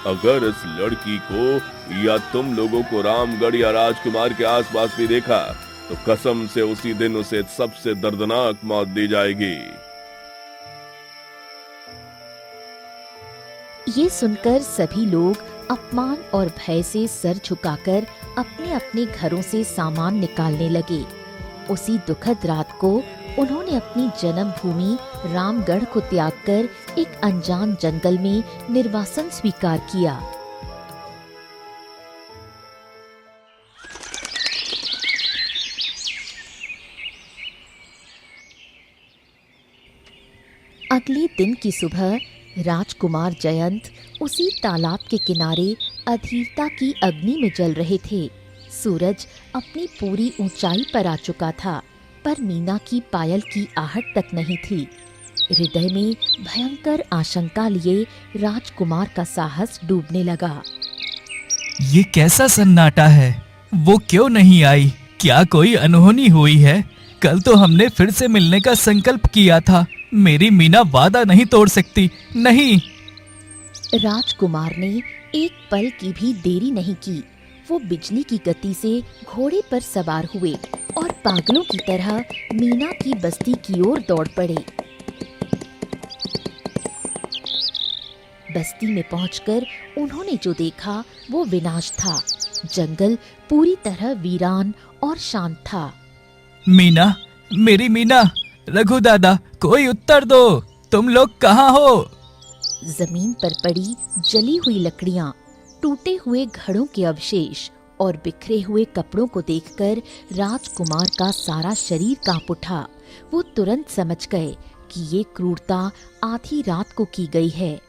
अगर इस लड़की को या तुम लोगों को रामगढ़ या राजकुमार के आसपास भी देखा तो कसम से उसी दिन उसे सबसे दर्दनाक मौत दी जाएगी। ये सुनकर सभी लोग अपमान और भय से सर झुकाकर अपने अपने घरों से सामान निकालने लगे। उसी दुखद रात को उन्होंने अपनी जन्मभूमि रामगढ़ को त्याग कर एक अनजान जंगल में निर्वासन स्वीकार किया। अगले दिन की सुबह राजकुमार जयंत उसी तालाब के किनारे अधीरता की अग्नि में जल रहे थे। सूरज अपनी पूरी ऊंचाई पर आ चुका था, पर मीना की पायल की आहट तक नहीं थी। हृदय में भयंकर आशंका लिए राजकुमार का साहस डूबने लगा। ये कैसा सन्नाटा है? वो क्यों नहीं आई? क्या कोई अनहोनी हुई है? कल तो हमने फिर से मिलने का संकल्प किया था। मेरी मीना वादा नहीं तोड़ सकती, नहीं। राजकुमार ने एक पल की भी देरी नहीं की। वो बिजली की गति से घोड़े पर सवार हुए और पागलों की तरह मीना की बस्ती की ओर दौड़ पड़े। बस्ती में पहुंचकर उन्होंने जो देखा वो विनाश था। जंगल पूरी तरह वीरान और शांत था। मीना, मेरी मीना, रघु दादा, कोई उत्तर दो। तुम लोग कहाँ हो? जमीन पर पड़ी जली हुई लकड़ियां, टूटे हुए घड़ों के अवशेष और बिखरे हुए कपड़ों को देखकर राजकुमार का सारा शरीर कांप उठा। वो तुरंत समझ गए कि ये क्रूरता आधी रात को की गई है।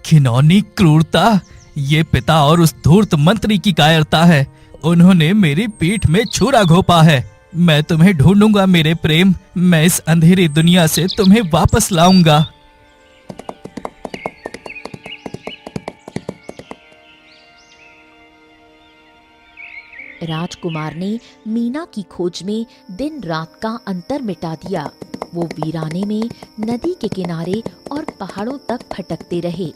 घिनौनी क्रूरता! ये पिता और उस धूर्त मंत्री की कायरता है। उन्होंने मेरी पीठ में छुरा घोंपा है। मैं तुम्हें ढूंढूंगा मेरे प्रेम। मैं इस अंधेरी दुनिया से तुम्हें वापस लाऊंगा। राजकुमार ने मीना की खोज में दिन रात का अंतर मिटा दिया। वो वीराने में, नदी के किनारे और पहाड़ों तक भटकते रहे।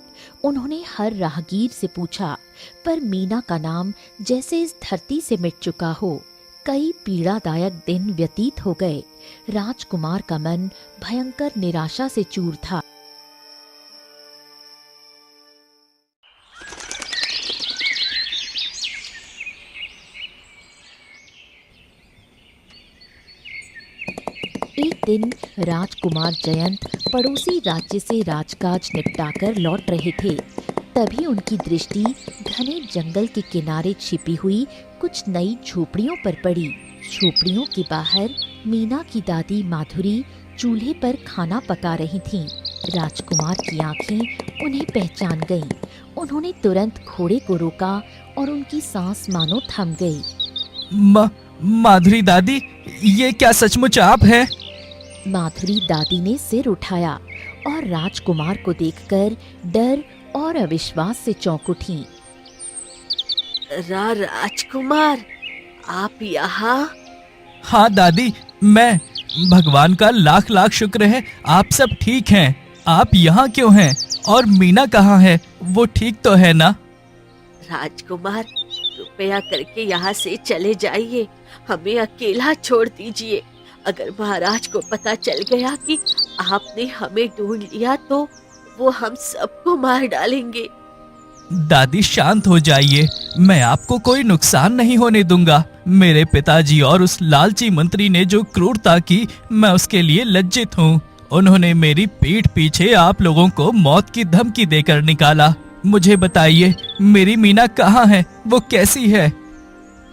उन्होंने हर राहगीर से पूछा, पर मीना का नाम जैसे इस धरती से मिट चुका हो। कई पीड़ादायक दिन व्यतीत हो गए। राजकुमार का मन भयंकर निराशा से चूर था। एक दिन राजकुमार जयंत पड़ोसी राज्य से राजकाज निपटाकर लौट रहे थे। तभी उनकी दृष्टि घने जंगल के किनारे छिपी हुई कुछ नई झोपड़ियों पर पड़ी। झोपड़ियों के बाहर मीना की दादी माधुरी चूल्हे पर खाना पका रही थीं। राजकुमार की आंखें उन्हें पहचान गईं। उन्होंने तुरंत घोड़े को रोका और उनकी सांस मानो थम गई। माधुरी दादी, ये क्या सचमुच आप हैं? माधुरी दादी ने सिर उठाया और राजकुमार को देखकर डर और अविश्वास से चौंक उठी। राजकुमार, आप यहाँ? हाँ दादी, मैं। भगवान का लाख लाख शुक्र है आप सब ठीक हैं। आप यहाँ क्यों हैं? और मीना कहाँ है? वो ठीक तो है ना? राजकुमार, कृपया करके यहाँ से चले जाइए। हमें अकेला छोड़ दीजिए। अगर महाराज को पता चल गया कि आपने हमें ढूंढ लिया तो वो हम सबको मार डालेंगे। दादी शांत हो जाइए। मैं आपको कोई नुकसान नहीं होने दूंगा। मेरे पिताजी और उस लालची मंत्री ने जो क्रूरता की, मैं उसके लिए लज्जित हूँ। उन्होंने मेरी पीठ पीछे आप लोगों को मौत की धमकी देकर निकाला। मुझे बताइए, मेरी मीना कहाँ है? वो कैसी है?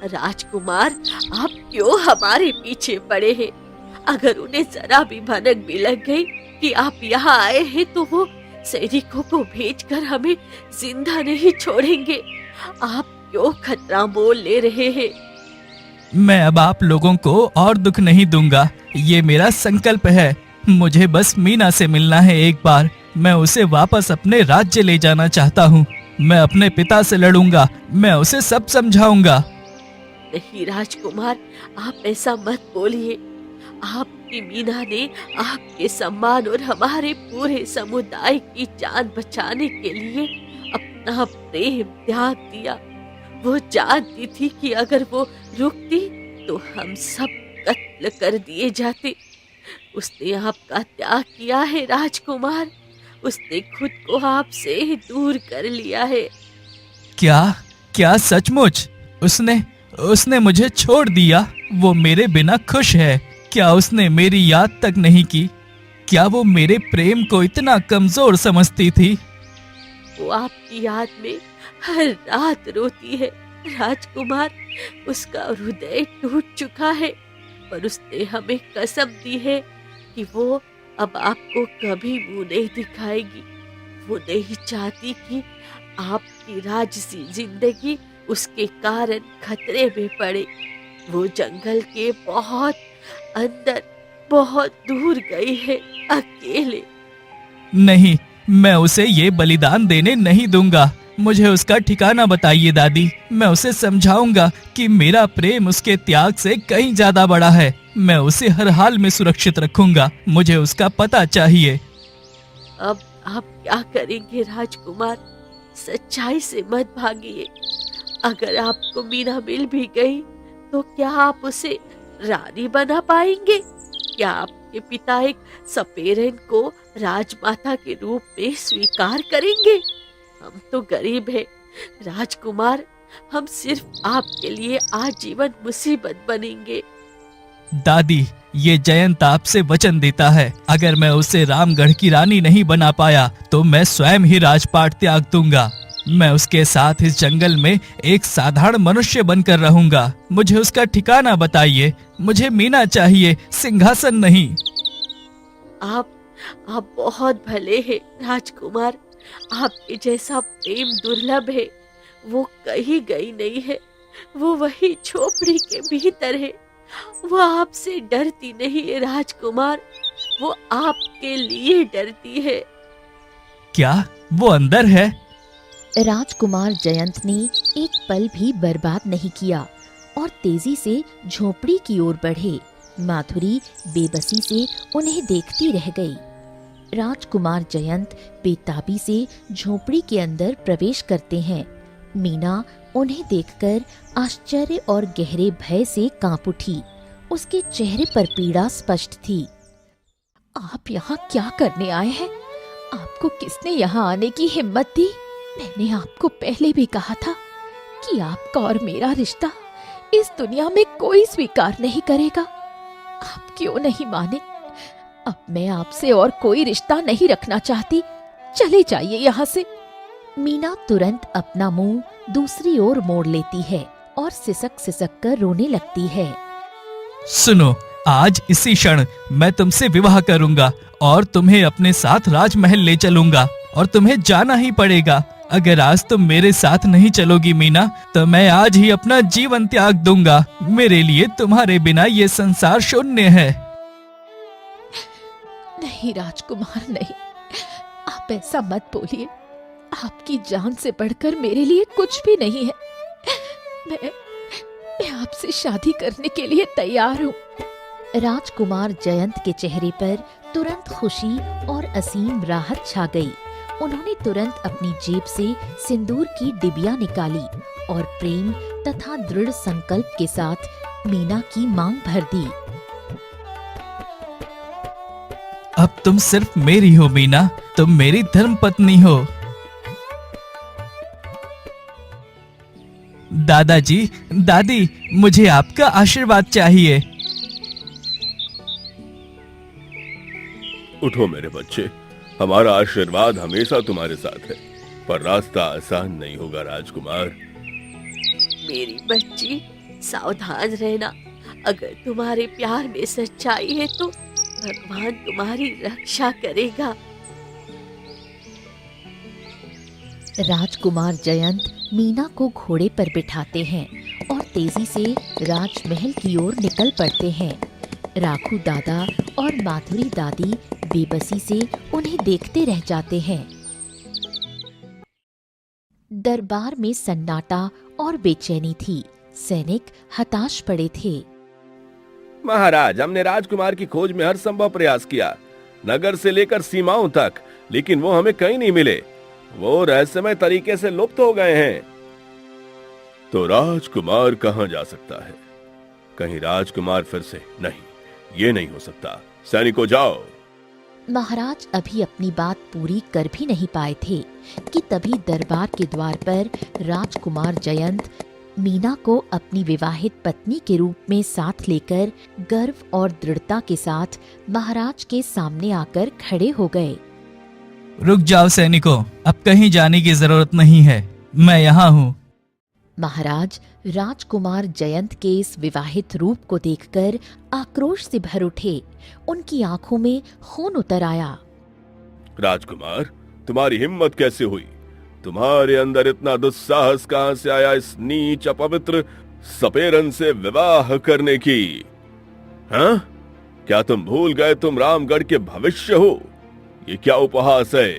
राजकुमार, आप क्यों हमारे पीछे पड़े हैं? अगर उन्हें जरा भी भनक भी लग गई कि आप यहाँ आए हैं तो वो सैनिकों को भेजकर हमें जिंदा नहीं छोड़ेंगे। आप क्यों खतरा मोल ले रहे हैं? मैं अब आप लोगों को और दुख नहीं दूंगा। ये मेरा संकल्प है। मुझे बस मीना से मिलना है एक बार। मैं उसे वापस अपने राज्य ले जाना चाहता हूँ। मैं अपने पिता से लड़ूंगा। मैं उसे सब समझाऊंगा। नहीं राजकुमार, आप ऐसा मत बोलिए। आपकी मीना ने आपके सम्मान और हमारे पूरे समुदाय की जान बचाने के लिए अपना इतना प्रेम त्याग दिया। वो जानती थी कि अगर वो रुकती तो हम सब कत्ल कर दिए जाते। उसने आपका त्याग किया है राजकुमार। उसने खुद को आपसे दूर कर लिया है। क्या क्या सचमुच उसने उसने मुझे छोड़ दिया? वो मेरे बिना खुश है? क्या उसने मेरी याद तक नहीं की? क्या वो मेरे प्रेम को इतना कमजोर समझती थी? वो आपकी याद में हर रात रोती है राजकुमार। उसका हृदय टूट चुका है, पर उसने हमें कसम दी है कि वो अब आपको कभी मुंह नहीं दिखाएगी। वो नहीं चाहती कि आपकी राजसी जिंदगी उसके कारण खतरे में पड़े। वो जंगल के बहुत अंदर, बहुत दूर गई है, अकेले। नहीं, मैं उसे ये बलिदान देने नहीं दूंगा। मुझे उसका ठिकाना बताइए दादी। मैं उसे समझाऊंगा कि मेरा प्रेम उसके त्याग से कहीं ज्यादा बड़ा है। मैं उसे हर हाल में सुरक्षित रखूंगा। मुझे उसका पता चाहिए। अब आप क्या करेंगे राजकुमार? सच्चाई से मत भागिए। अगर आपको मीना मिल भी गई तो क्या आप उसे रानी बना पाएंगे? क्या आपके पिता एक सपेरन को राजमाता के रूप में स्वीकार करेंगे? हम तो गरीब हैं राजकुमार। हम सिर्फ आपके लिए आजीवन मुसीबत बनेंगे। दादी, ये जयंत आपसे वचन देता है, अगर मैं उसे रामगढ़ की रानी नहीं बना पाया तो मैं स्वयं ही राजपाट त्याग दूंगा। मैं उसके साथ इस जंगल में एक साधारण मनुष्य बनकर रहूंगा। मुझे उसका ठिकाना बताइए। मुझे मीना चाहिए, सिंहासन नहीं। आप बहुत भले हैं राजकुमार। आपके जैसा प्रेम दुर्लभ है। वो कहीं गई नहीं है। वो वही झोपड़ी के भीतर है। वो आपसे डरती नहीं है राजकुमार। वो आपके लिए डरती है। क्या वो अंदर है? राजकुमार जयंत ने एक पल भी बर्बाद नहीं किया और तेजी से झोपड़ी की ओर बढ़े। माधुरी बेबसी से उन्हें देखती रह गई। राजकुमार जयंत बेताबी से झोपड़ी के अंदर प्रवेश करते हैं। मीना उन्हें देखकर आश्चर्य और गहरे भय से कांप उठी। उसके चेहरे पर पीड़ा स्पष्ट थी। आप यहाँ क्या करने आए हैं? आपको किसने यहाँ आने की हिम्मत दी? मैंने आपको पहले भी कहा था कि आपका और मेरा रिश्ता इस दुनिया में कोई स्वीकार नहीं करेगा। आप क्यों नहीं माने? अब मैं आपसे और कोई रिश्ता नहीं रखना चाहती। चले जाइए यहाँ से। मीना तुरंत अपना मुंह दूसरी ओर मोड़ लेती है और सिसक सिसक कर रोने लगती है। सुनो, आज इसी क्षण मैं तुमसे विवाह करूंगा और तुम्हें अपने साथ राजमहल ले चलूंगा और तुम्हें जाना ही पड़ेगा। अगर आज तुम मेरे साथ नहीं चलोगी मीना, तो मैं आज ही अपना जीवन त्याग दूंगा। मेरे लिए तुम्हारे बिना ये संसार शून्य है। नहीं राजकुमार, नहीं, आप ऐसा मत बोलिए। आपकी जान से बढ़कर मेरे लिए कुछ भी नहीं है। मैं आपसे शादी करने के लिए तैयार हूँ। राजकुमार जयंत के चेहरे पर तुरंत खुशी और असीम राहत छा गई। उन्होंने तुरंत अपनी जेब से सिंदूर की डिबिया निकाली और प्रेम तथा दृढ़ संकल्प के साथ मीना की मांग भर दी। अब तुम सिर्फ मेरी हो मीना, तुम मेरी धर्म पत्नी हो। दादाजी, दादी, मुझे आपका आशीर्वाद चाहिए। उठो मेरे बच्चे, हमारा आशीर्वाद हमेशा तुम्हारे साथ है, पर रास्ता आसान नहीं होगा राजकुमार। मेरी बच्ची, सावधान रहना। अगर तुम्हारे प्यार में सच्चाई है तो भगवान तुम्हारी रक्षा करेगा। राजकुमार जयंत मीना को घोड़े पर बिठाते हैं और तेजी से राजमहल की ओर निकल पड़ते हैं। राखू दादा और माधुरी दादी बेबसी से उन्हें देखते रह जाते हैं। दरबार में सन्नाटा और बेचैनी थी। सैनिक हताश पड़े थे। महाराज, हमने राजकुमार की खोज में हर संभव प्रयास किया, नगर से लेकर सीमाओं तक, लेकिन वो हमें कहीं नहीं मिले। वो रहस्यमय तरीके से लुप्त हो गए हैं। तो राजकुमार कहाँ जा सकता है? कहीं राजकुमार फिर से? नहीं, ये नहीं हो सकता। सैनिकों जाओ। महाराज अभी अपनी बात पूरी कर भी नहीं पाए थे कि तभी दरबार के द्वार पर राजकुमार जयंत मीना को अपनी विवाहित पत्नी के रूप में साथ लेकर गर्व और दृढ़ता के साथ महाराज के सामने आकर खड़े हो गए। रुक जाओ सैनिकों, अब कहीं जाने की जरूरत नहीं है, मैं यहाँ हूँ। महाराज राजकुमार जयंत के इस विवाहित रूप को देखकर आक्रोश से भर उठे। उनकी आंखों में खून उतर आया। राजकुमार, तुम्हारी हिम्मत कैसे हुई? तुम्हारे अंदर इतना दुस्साहस कहां से आया इस नीच अपवित्र सपेरन से विवाह करने की? हाँ? क्या तुम भूल गए तुम रामगढ़ के भविष्य हो? ये क्या उपहास है?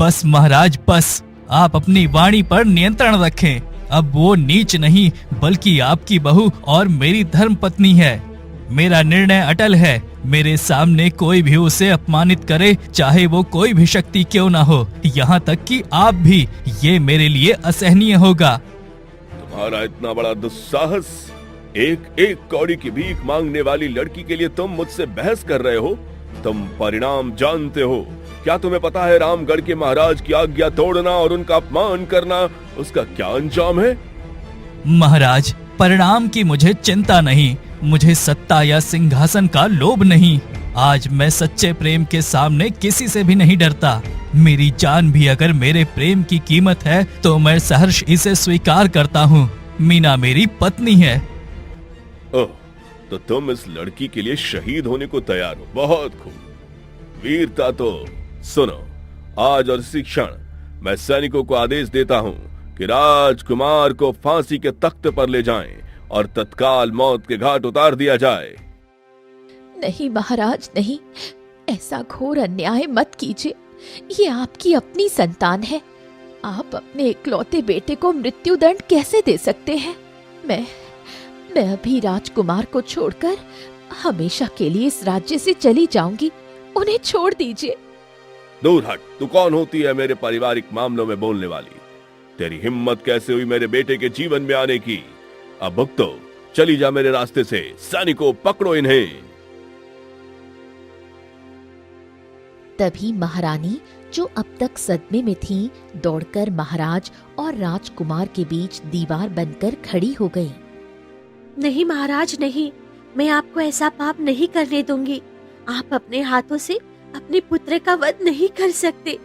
बस महाराज बस, आप अपनी वाणी पर नियंत्रण रखें। अब वो नीच नहीं बल्कि आपकी बहू और मेरी धर्म पत्नी है। मेरा निर्णय अटल है। मेरे सामने कोई भी उसे अपमानित करे, चाहे वो कोई भी शक्ति क्यों ना हो, यहाँ तक कि आप भी, ये मेरे लिए असहनीय होगा। तुम्हारा इतना बड़ा दुस्साहस! एक एक कौड़ी की भीख मांगने वाली लड़की के लिए तुम मुझसे बहस कर रहे हो? तुम परिणाम जानते हो? क्या तुम्हें पता है रामगढ़ के महाराज की आज्ञा तोड़ना और उनका अपमान करना, उसका क्या अंजाम है? महाराज, परिणाम की मुझे चिंता नहीं, मुझे सत्ता या सिंहासन का लोभ नहीं। आज मैं सच्चे प्रेम के सामने किसी से भी नहीं डरता। मेरी जान भी अगर मेरे प्रेम की कीमत है तो मैं सहर्ष इसे स्वीकार करता हूँ। मीना मेरी पत्नी है। ओह, तो तुम इस लड़की के लिए शहीद होने को तैयार हो? बहुत खूब। वीरता तो सुनो, आज और इसी क्षण मैं सैनिकों को आदेश देता हूँ कि राजकुमार को फांसी के तख्त पर ले जाएं और तत्काल मौत के घाट उतार दिया जाए। नहीं महाराज नहीं, ऐसा घोर अन्याय मत कीजिए। ये आपकी अपनी संतान है। आप अपने इकलौते बेटे को मृत्युदंड कैसे दे सकते हैं? मैं अभी राजकुमार को छोड़कर हमेशा के लिए इस राज्य से चली जाऊंगी। उन्हें छोड़ दीजिए। दूर हट, तू कौन होती है मेरे पारिवारिक मामलों में बोलने वाली? तेरी हिम्मत कैसे हुई मेरे बेटे के जीवन में आने की? अब भुगतो, चली जा मेरे रास्ते से। सैनिकों, पकड़ो इन्हें। तभी महारानी, जो अब तक सदमे में थी, दौड़कर महाराज और राजकुमार के बीच दीवार बनकर खड़ी हो गई। नहीं महाराज नहीं, मैं आपको ऐसा पाप नहीं करने दूंगी। आप अपने हाथों से अपने पुत्र का वध नहीं कर सकते।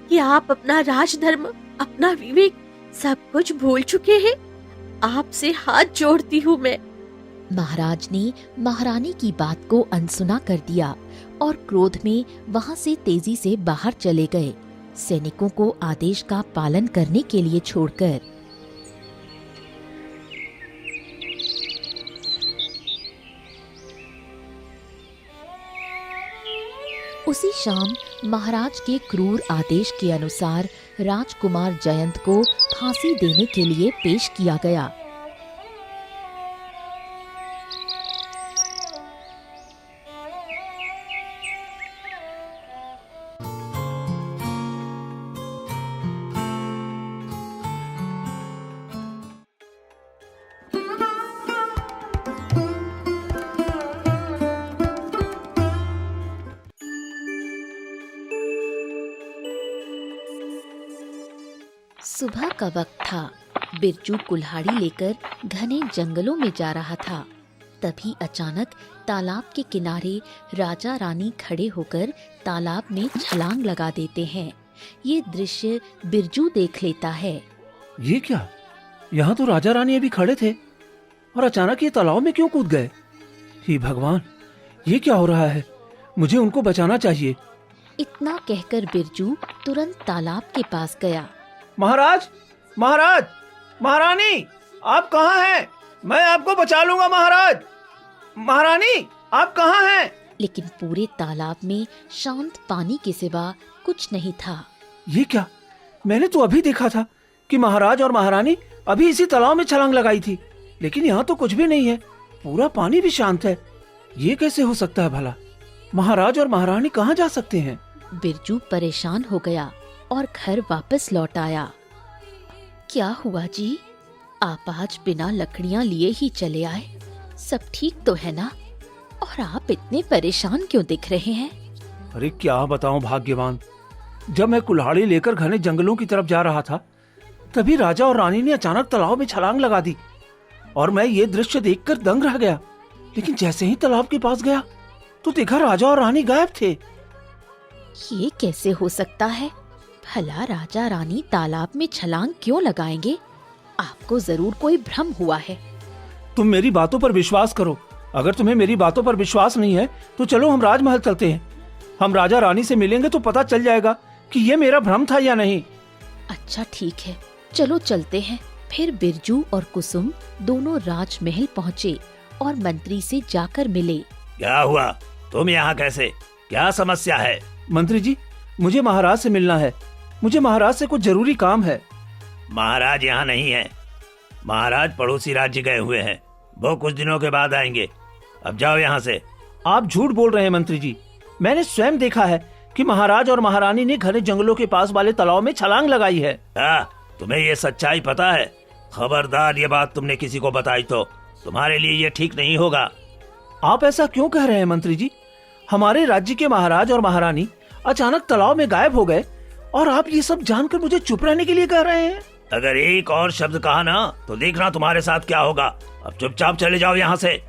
कि आप अपना राजधर्म, अपना विवेक सब कुछ भूल चुके हैं। आपसे हाथ जोड़ती हूँ मैं। महाराज ने महारानी की बात को अनसुना कर दिया और क्रोध में वहां से तेजी से बाहर चले गए, सैनिकों को आदेश का पालन करने के लिए छोड़कर। उसी शाम महाराज के क्रूर आदेश के अनुसार राजकुमार जयंत को फांसी देने के लिए पेश किया गया। सुबह का वक्त था। बिरजू कुल्हाड़ी लेकर घने जंगलों में जा रहा था। तभी अचानक तालाब के किनारे राजा रानी खड़े होकर तालाब में छलांग लगा देते हैं। ये दृश्य बिरजू देख लेता है। ये क्या? यहाँ तो राजा रानी अभी खड़े थे और अचानक ये तालाब में क्यों कूद गए? हे भगवान, ये क्या हो रहा है? मुझे उनको बचाना चाहिए। इतना कहकर बिरजू तुरंत तालाब के पास गया। महाराज, महाराज, महारानी, आप कहाँ हैं? मैं आपको बचा लूंगा महाराज। महारानी, आप कहाँ हैं? लेकिन पूरे तालाब में शांत पानी के सिवा कुछ नहीं था। ये क्या? मैंने तो अभी देखा था कि महाराज और महारानी अभी इसी तालाब में छलांग लगाई थी, लेकिन यहाँ तो कुछ भी नहीं है। पूरा पानी भी शांत है। ये कैसे हो सकता है भला? महाराज और महारानी कहाँ जा सकते हैं? बिरजू परेशान हो गया और घर वापस लौट आया। क्या हुआ जी, आप आज बिना लकड़ियां लिए ही चले आए? सब ठीक तो है ना? और आप इतने परेशान क्यों दिख रहे हैं? अरे क्या बताऊं भाग्यवान, जब मैं कुल्हाड़ी लेकर घने जंगलों की तरफ जा रहा था, तभी राजा और रानी ने अचानक तालाब में छलांग लगा दी और मैं ये दृश्य देखकर दंग रह गया। लेकिन जैसे ही तालाब के पास गया तो देखा राजा और रानी गायब थे। ये कैसे हो सकता है? भला राजा रानी तालाब में छलांग क्यों लगाएंगे? आपको जरूर कोई भ्रम हुआ है। तुम मेरी बातों पर विश्वास करो। अगर तुम्हें मेरी बातों पर विश्वास नहीं है तो चलो हम राजमहल चलते हैं। हम राजा रानी से मिलेंगे तो पता चल जाएगा कि ये मेरा भ्रम था या नहीं। अच्छा ठीक है, चलो चलते हैं। फिर बिरजू और कुसुम दोनों राजमहल पहुँचे और मंत्री से जाकर मिले। क्या हुआ? तुम यहाँ कैसे? क्या समस्या है? मंत्री जी, मुझे महाराज से मिलना है। मुझे महाराज से कुछ जरूरी काम है। महाराज यहाँ नहीं है। महाराज पड़ोसी राज्य गए हुए हैं। वो कुछ दिनों के बाद आएंगे। अब जाओ यहाँ से। आप झूठ बोल रहे हैं मंत्री जी। मैंने स्वयं देखा है कि महाराज और महारानी ने घने जंगलों के पास वाले तालाब में छलांग लगाई है। तुम्हें ये सच्चाई पता है? खबरदार, ये बात तुमने किसी को बताई तो तुम्हारे लिए ये ठीक नहीं होगा। आप ऐसा क्यों कह रहे हैं मंत्री जी? हमारे राज्य के महाराज और महारानी अचानक तालाब में गायब हो गए और आप ये सब जानकर मुझे चुप रहने के लिए कह रहे हैं? अगर एक और शब्द कहा ना तो देखना तुम्हारे साथ क्या होगा। अब चुपचाप चले जाओ यहाँ से।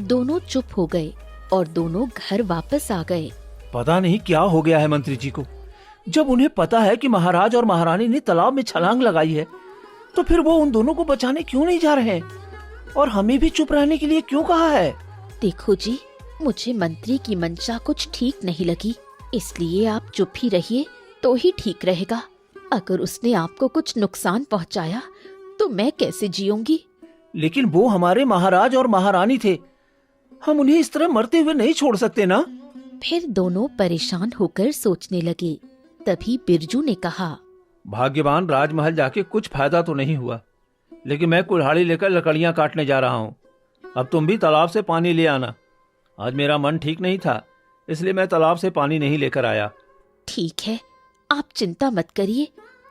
दोनों चुप हो गए और दोनों घर वापस आ गए। पता नहीं क्या हो गया है मंत्री जी को। जब उन्हें पता है कि महाराज और महारानी ने तालाब में छलांग लगाई है तो फिर वो उन दोनों को बचाने क्यों नहीं जा रहे हैं और हमें भी चुप रहने के लिए क्यों कहा है? देखो जी, मुझे मंत्री की मंशा कुछ ठीक नहीं लगी, इसलिए आप चुप ही रहिए तो ही ठीक रहेगा। अगर उसने आपको कुछ नुकसान पहुंचाया तो मैं कैसे जीऊंगी? लेकिन वो हमारे महाराज और महारानी थे। हम उन्हें इस तरह मरते हुए नहीं छोड़ सकते ना। फिर दोनों परेशान होकर सोचने लगे। तभी बिरजू ने कहा, भाग्यवान, राजमहल जाके कुछ फायदा तो नहीं हुआ, लेकिन मैं कुल्हाड़ी लेकर लकड़ियां काटने जा रहा हूँ। अब तुम भी तालाब से पानी ले आना। आज मेरा मन ठीक नहीं था, इसलिए मैं तालाब से पानी नहीं लेकर आया। ठीक है, आप चिंता मत करिए,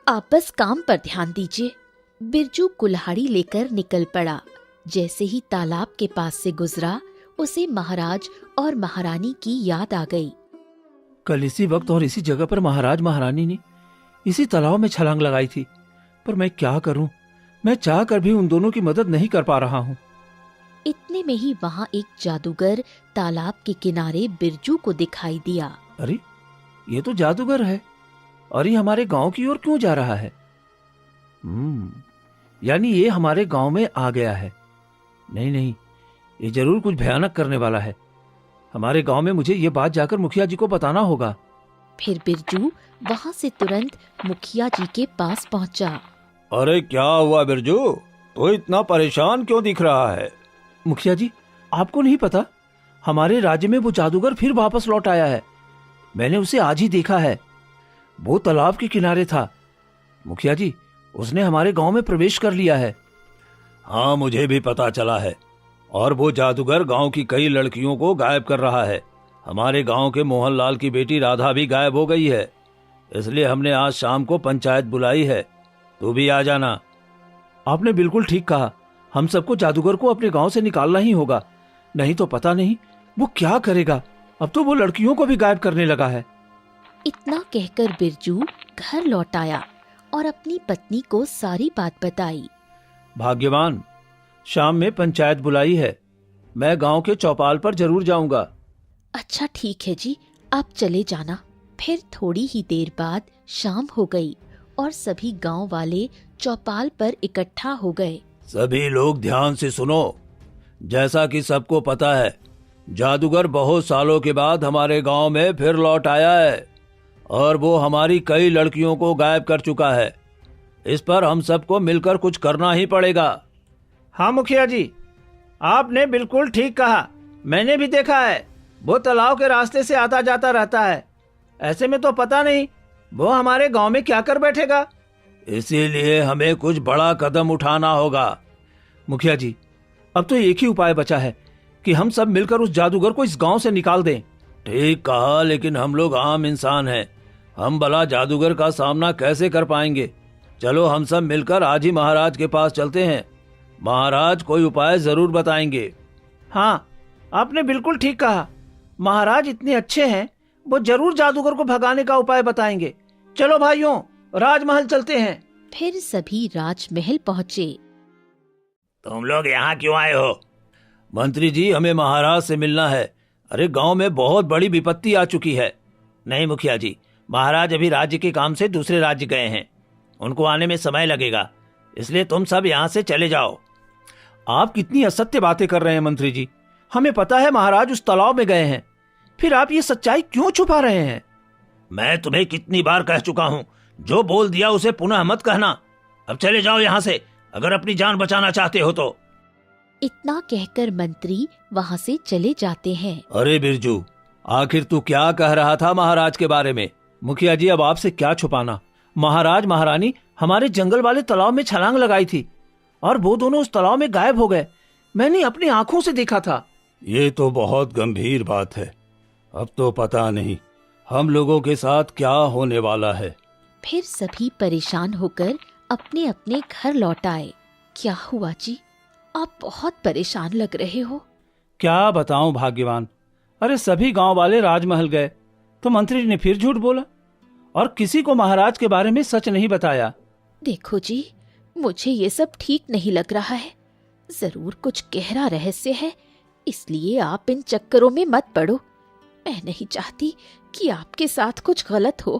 आप बस काम पर ध्यान दीजिए। बिरजू कुल्हाड़ी लेकर निकल पड़ा। जैसे ही तालाब के पास से गुजरा, उसे महाराज और महारानी की याद आ गई। कल इसी वक्त और इसी जगह पर महाराज महारानी ने इसी तालाब में छलांग लगाई थी, पर मैं क्या करूं? मैं चाह कर भी उन दोनों की मदद नहीं कर पा रहा हूं। इतने में ही वहाँ एक जादूगर तालाब के किनारे बिरजू को दिखाई दिया। अरे, ये तो जादूगर है और ये हमारे गांव की ओर क्यों जा रहा है? यानी ये हमारे गांव में आ गया है। नहीं नहीं, ये जरूर कुछ भयानक करने वाला है। हमारे गांव में मुझे ये बात जाकर मुखिया जी को बताना होगा। फिर बिरजू वहाँ से तुरंत मुखिया जी के पास पहुँचा। अरे क्या हुआ बिरजू? तो इतना परेशान क्यों दिख रहा है? मुखिया जी, आपको नहीं पता, हमारे राज्य में वो जादूगर फिर वापस लौट आया है। मैंने उसे आज ही देखा है। वो तालाब के किनारे था। मुखिया जी, उसने हमारे गांव में प्रवेश कर लिया है। हाँ, मुझे भी पता चला है। और वो जादूगर गांव की कई लड़कियों को गायब कर रहा है। हमारे गांव के मोहनलाल की बेटी राधा भी गायब हो गई है। इसलिए हमने आज शाम को पंचायत बुलाई है। तू भी आ जाना। आपने बिल्कुल ठीक कहा। हम सबको जादूगर को अपने गांव से निकालना ही होगा, नहीं तो पता नहीं वो क्या करेगा। अब तो वो लड़कियों को भी गायब करने लगा है। इतना कहकर बिरजू घर लौट आया और अपनी पत्नी को सारी बात बताई। भाग्यवान, शाम में पंचायत बुलाई है। मैं गांव के चौपाल पर जरूर जाऊंगा। अच्छा ठीक है जी, आप चले जाना। फिर थोड़ी ही देर बाद शाम हो गई और सभी गांव वाले चौपाल पर इकट्ठा हो गए। सभी लोग ध्यान से सुनो। जैसा कि सबको पता है, जादूगर बहुत सालों के बाद हमारे गांव में फिर लौट आया है और वो हमारी कई लड़कियों को गायब कर चुका है। इस पर हम सबको मिलकर कुछ करना ही पड़ेगा। हाँ मुखिया जी, आपने बिल्कुल ठीक कहा। मैंने भी देखा है, वो तालाब के रास्ते से आता जाता रहता है। ऐसे में तो पता नहीं वो हमारे गांव में क्या कर बैठेगा। इसीलिए हमें कुछ बड़ा कदम उठाना होगा। मुखिया जी, अब तो एक ही उपाय बचा है कि हम सब मिलकर उस जादूगर को इस गांव से निकाल दें। ठीक कहा, लेकिन हम लोग आम इंसान हैं। हम भला जादूगर का सामना कैसे कर पाएंगे। चलो हम सब मिलकर आज ही महाराज के पास चलते हैं। महाराज कोई उपाय जरूर बताएंगे। हाँ, आपने बिल्कुल ठीक कहा। महाराज इतने अच्छे हैं, वो जरूर जादूगर को भगाने का उपाय बताएंगे। चलो भाइयों, राजमहल चलते हैं। फिर सभी राजमहल पहुंचे। तुम लोग यहाँ क्यों आए हो? मंत्री जी, हमें महाराज से मिलना है। अरे गांव में बहुत बड़ी विपत्ति आ चुकी है। नहीं मुखिया जी, महाराज अभी राज्य के काम से दूसरे राज्य गए हैं, उनको आने में समय लगेगा, इसलिए तुम सब यहाँ से चले जाओ। आप कितनी असत्य बातें कर रहे हैं मंत्री जी। हमें पता है महाराज उस तालाब में गए हैं, फिर आप ये सच्चाई क्यों छुपा रहे हैं? मैं तुम्हें कितनी बार कह चुका हूँ, जो बोल दिया उसे पुनः मत कहना। अब चले जाओ यहाँ से, अगर अपनी जान बचाना चाहते हो तो। इतना कहकर मंत्री वहां से चले जाते हैं। अरे बिरजू, आखिर तू क्या कह रहा था महाराज के बारे में? मुखिया जी, अब आपसे क्या छुपाना। महाराज महारानी हमारे जंगल वाले तालाब में छलांग लगाई थी और वो दोनों उस तालाब में गायब हो गए। मैंने अपनी आंखों से देखा था। ये तो बहुत गंभीर बात है। अब तो पता नहीं हम लोगों के साथ क्या होने वाला है। फिर सभी परेशान होकर अपने अपने घर लौट आए। क्या हुआ जी, आप बहुत परेशान लग रहे हो। क्या बताऊं भाग्यवान, अरे सभी गांव वाले राजमहल गए तो मंत्री ने फिर झूठ बोला और किसी को महाराज के बारे में सच नहीं बताया। देखो जी, मुझे ये सब ठीक नहीं लग रहा है। जरूर कुछ गहरा रहस्य है, इसलिए आप इन चक्करों में मत पड़ो। मैं नहीं चाहती कि आपके साथ कुछ गलत हो।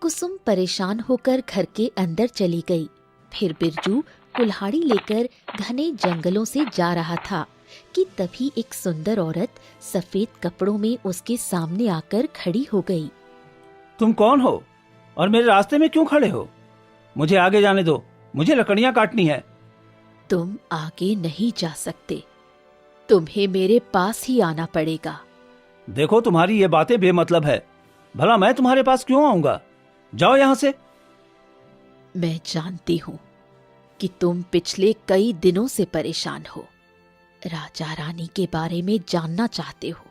कुसुम परेशान होकर घर के अंदर चली गई। फिर बिरजू कुल्हाड़ी लेकर घने जंगलों से जा रहा था कि तभी एक सुंदर औरत सफेद कपड़ों में उसके सामने आकर खड़ी हो गई। तुम कौन हो और मेरे रास्ते में क्यों खड़े हो? मुझे आगे जाने दो, मुझे लकड़ियां काटनी है। तुम आगे नहीं जा सकते, तुम्हें मेरे पास ही आना पड़ेगा। देखो, तुम्हारी ये बातें बेमतलब है। भला मैं तुम्हारे पास क्यों आऊंगा? जाओ यहां से। मैं जानती हूँ कि तुम पिछले कई दिनों से परेशान हो, राजा रानी के बारे में जानना चाहते हो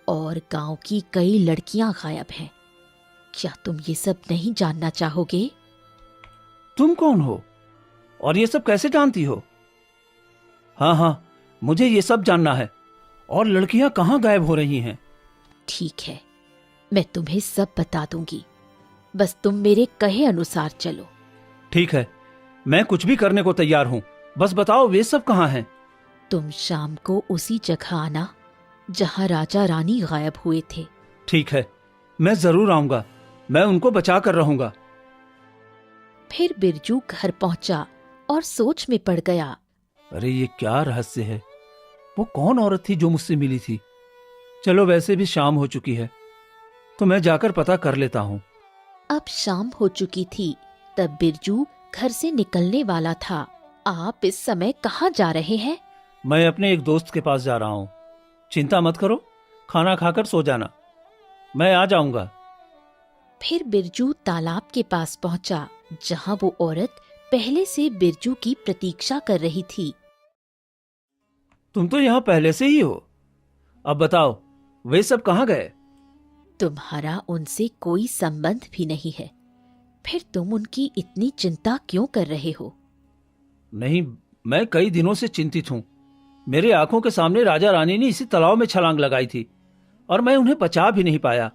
और गांव की कई लड़कियां गायब हैं। क्या तुम ये सब नहीं जानना चाहोगे? तुम कौन हो और ये सब कैसे जानती हो? हाँ, मुझे ये सब जानना है। और लड़कियां कहाँ गायब हो रही हैं? ठीक है, मैं तुम्हें सब बता दूंगी, बस तुम मेरे कहे अनुसार चलो। ठीक है, मैं कुछ भी करने को तैयार हूँ, बस बताओ वे सब कहाँ हैं? तुम शाम को उसी जगह आना जहाँ राजा रानी गायब हुए थे। ठीक है, मैं जरूर आऊंगा, मैं उनको बचा कर रहूंगा। फिर बिरजू घर पहुंचा और सोच में पड़ गया। अरे ये क्या रहस्य है? वो कौन औरत थी जो मुझसे मिली थी? चलो, वैसे भी शाम हो चुकी है तो मैं जाकर पता कर लेता हूँ। अब शाम हो चुकी थी, तब बिरजू घर से निकलने वाला था। आप इस समय कहाँ जा रहे हैं? मैं अपने एक दोस्त के पास जा रहा हूँ। चिंता मत करो, खाना खाकर सो जाना, मैं आ जाऊंगा। फिर बिरजू तालाब के पास पहुंचा जहां वो औरत पहले से बिरजू की प्रतीक्षा कर रही थी। तुम तो यहाँ पहले से ही हो। अब बताओ, वे सब कहाँ गए? तुम्हारा उनसे कोई संबंध भी नहीं है, फिर तुम उनकी इतनी चिंता क्यों कर रहे हो? नहीं, मैं कई दिनों से चिंतित हूँ। मेरे आंखों के सामने राजा रानी ने इसी तालाब में छलांग लगाई थी और मैं उन्हें बचा भी नहीं पाया।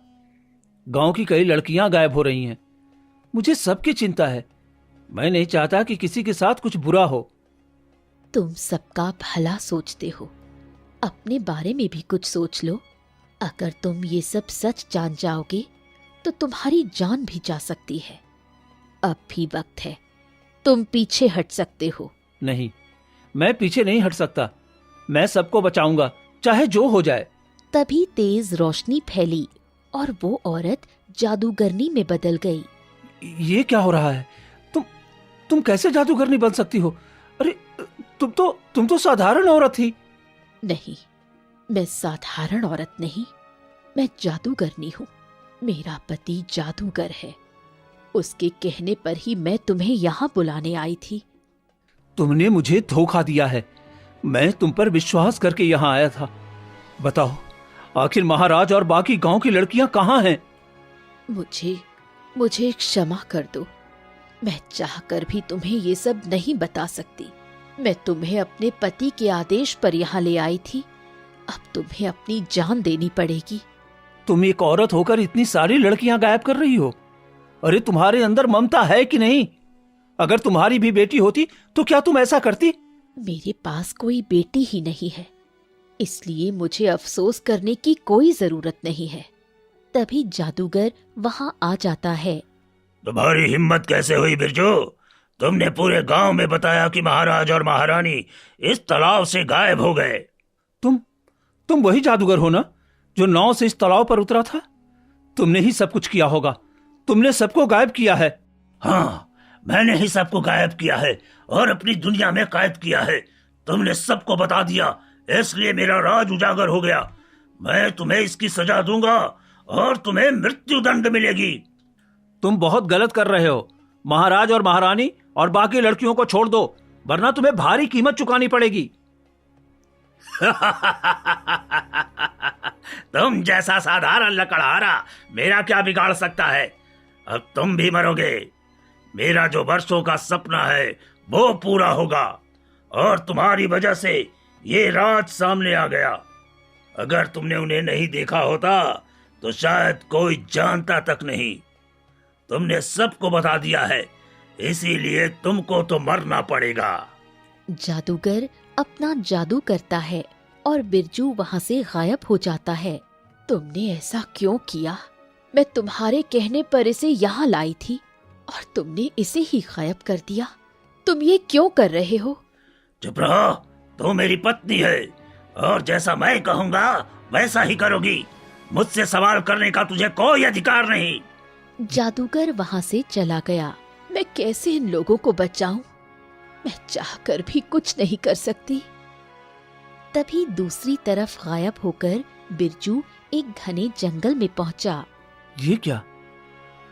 गांव की कई लड़कियां गायब हो रही हैं। मुझे सबकी चिंता है। मैं नहीं चाहता कि किसी के साथ कुछ बुरा हो। तुम सबका भला सोचते हो, अपने बारे में भी कुछ सोच लो। अगर तुम ये सब सच जान जाओगे तो तुम्हारी जान भी जा सकती है। अब भी वक्त है, तुम पीछे हट सकते हो। नहीं, मैं पीछे नहीं हट सकता। मैं सबको बचाऊंगा, चाहे जो हो जाए। तभी तेज रोशनी फैली और वो औरत जादूगरनी में बदल गई। ये क्या हो रहा है? तुम कैसे जादूगरनी बन सकती हो? अरे तुम तो साधारण औरत थी। नहीं, मैं साधारण औरत नहीं, मैं जादूगरनी हूँ। मेरा पति जादूगर है, उसके कहने पर ही मैं तुम्हें यहाँ बुलाने आई थी। तुमने मुझे धोखा दिया है। मैं तुम पर विश्वास करके यहाँ आया था। बताओ, आखिर महाराज और बाकी गांव की लड़कियां कहाँ हैं? मुझे क्षमा कर दो। मैं चाहकर भी तुम्हें ये सब नहीं बता सकती। मैं तुम्हें अपने पति के आदेश पर यहाँ ले आई थी। अब तुम्हें अपनी जान देनी पड़ेगी। तुम एक औरत होकर इतनी सारी लड़कियां गायब कर रही हो। अरे तुम्हारे अंदर ममता है कि नहीं? अगर तुम्हारी भी बेटी होती तो क्या तुम ऐसा करती? मेरे पास कोई बेटी ही नहीं है, इसलिए मुझे अफसोस करने की कोई जरूरत नहीं है। तभी जादूगर वहां आ जाता है। तुम्हारी हिम्मत कैसे हुई बिरजू? तुमने पूरे गांव में बताया कि महाराज और महारानी इस तालाब से गायब हो गए। तुम वही जादूगर हो ना जो नाव से इस तालाब पर उतरा था? तुमने ही सब कुछ किया होगा। तुमने सबको गायब किया है। हाँ, मैंने ही सबको गायब किया है और अपनी दुनिया में कैद किया है। तुमने सबको बता दिया, इसलिए मेरा राज उजागर हो गया। मैं तुम्हें इसकी सजा दूंगा और तुम्हें मृत्यु दंड मिलेगी। तुम बहुत गलत कर रहे हो। महाराज और महारानी और बाकी लड़कियों को छोड़ दो, वरना तुम्हें भारी कीमत चुकानी पड़ेगी। तुम जैसा साधारण लकड़हारा मेरा क्या बिगाड़ सकता है? अब तुम भी मरोगे। मेरा जो वर्षों का सपना है वो पूरा होगा और तुम्हारी वजह से ये राज सामने आ गया। अगर तुमने उन्हें नहीं देखा होता तो शायद कोई जानता तक नहीं। तुमने सबको बता दिया है, इसीलिए तुमको तो मरना पड़ेगा। जादूगर अपना जादू करता है और बिरजू वहां से गायब हो जाता है। तुमने ऐसा क्यों किया? मैं तुम्हारे कहने पर इसे यहाँ लाई थी और तुमने इसे ही गायब कर दिया। तुम ये क्यों कर रहे हो? चुप रहो, तू मेरी पत्नी है और जैसा मैं कहूँगा वैसा ही करोगी। मुझसे सवाल करने का तुझे कोई अधिकार नहीं। जादूगर वहां से चला गया। मैं कैसे इन लोगों को बचाऊं? मैं चाहकर भी कुछ नहीं कर सकती। तभी दूसरी तरफ गायब होकर बिरजू एक घने जंगल में पहुंचा। ये क्या?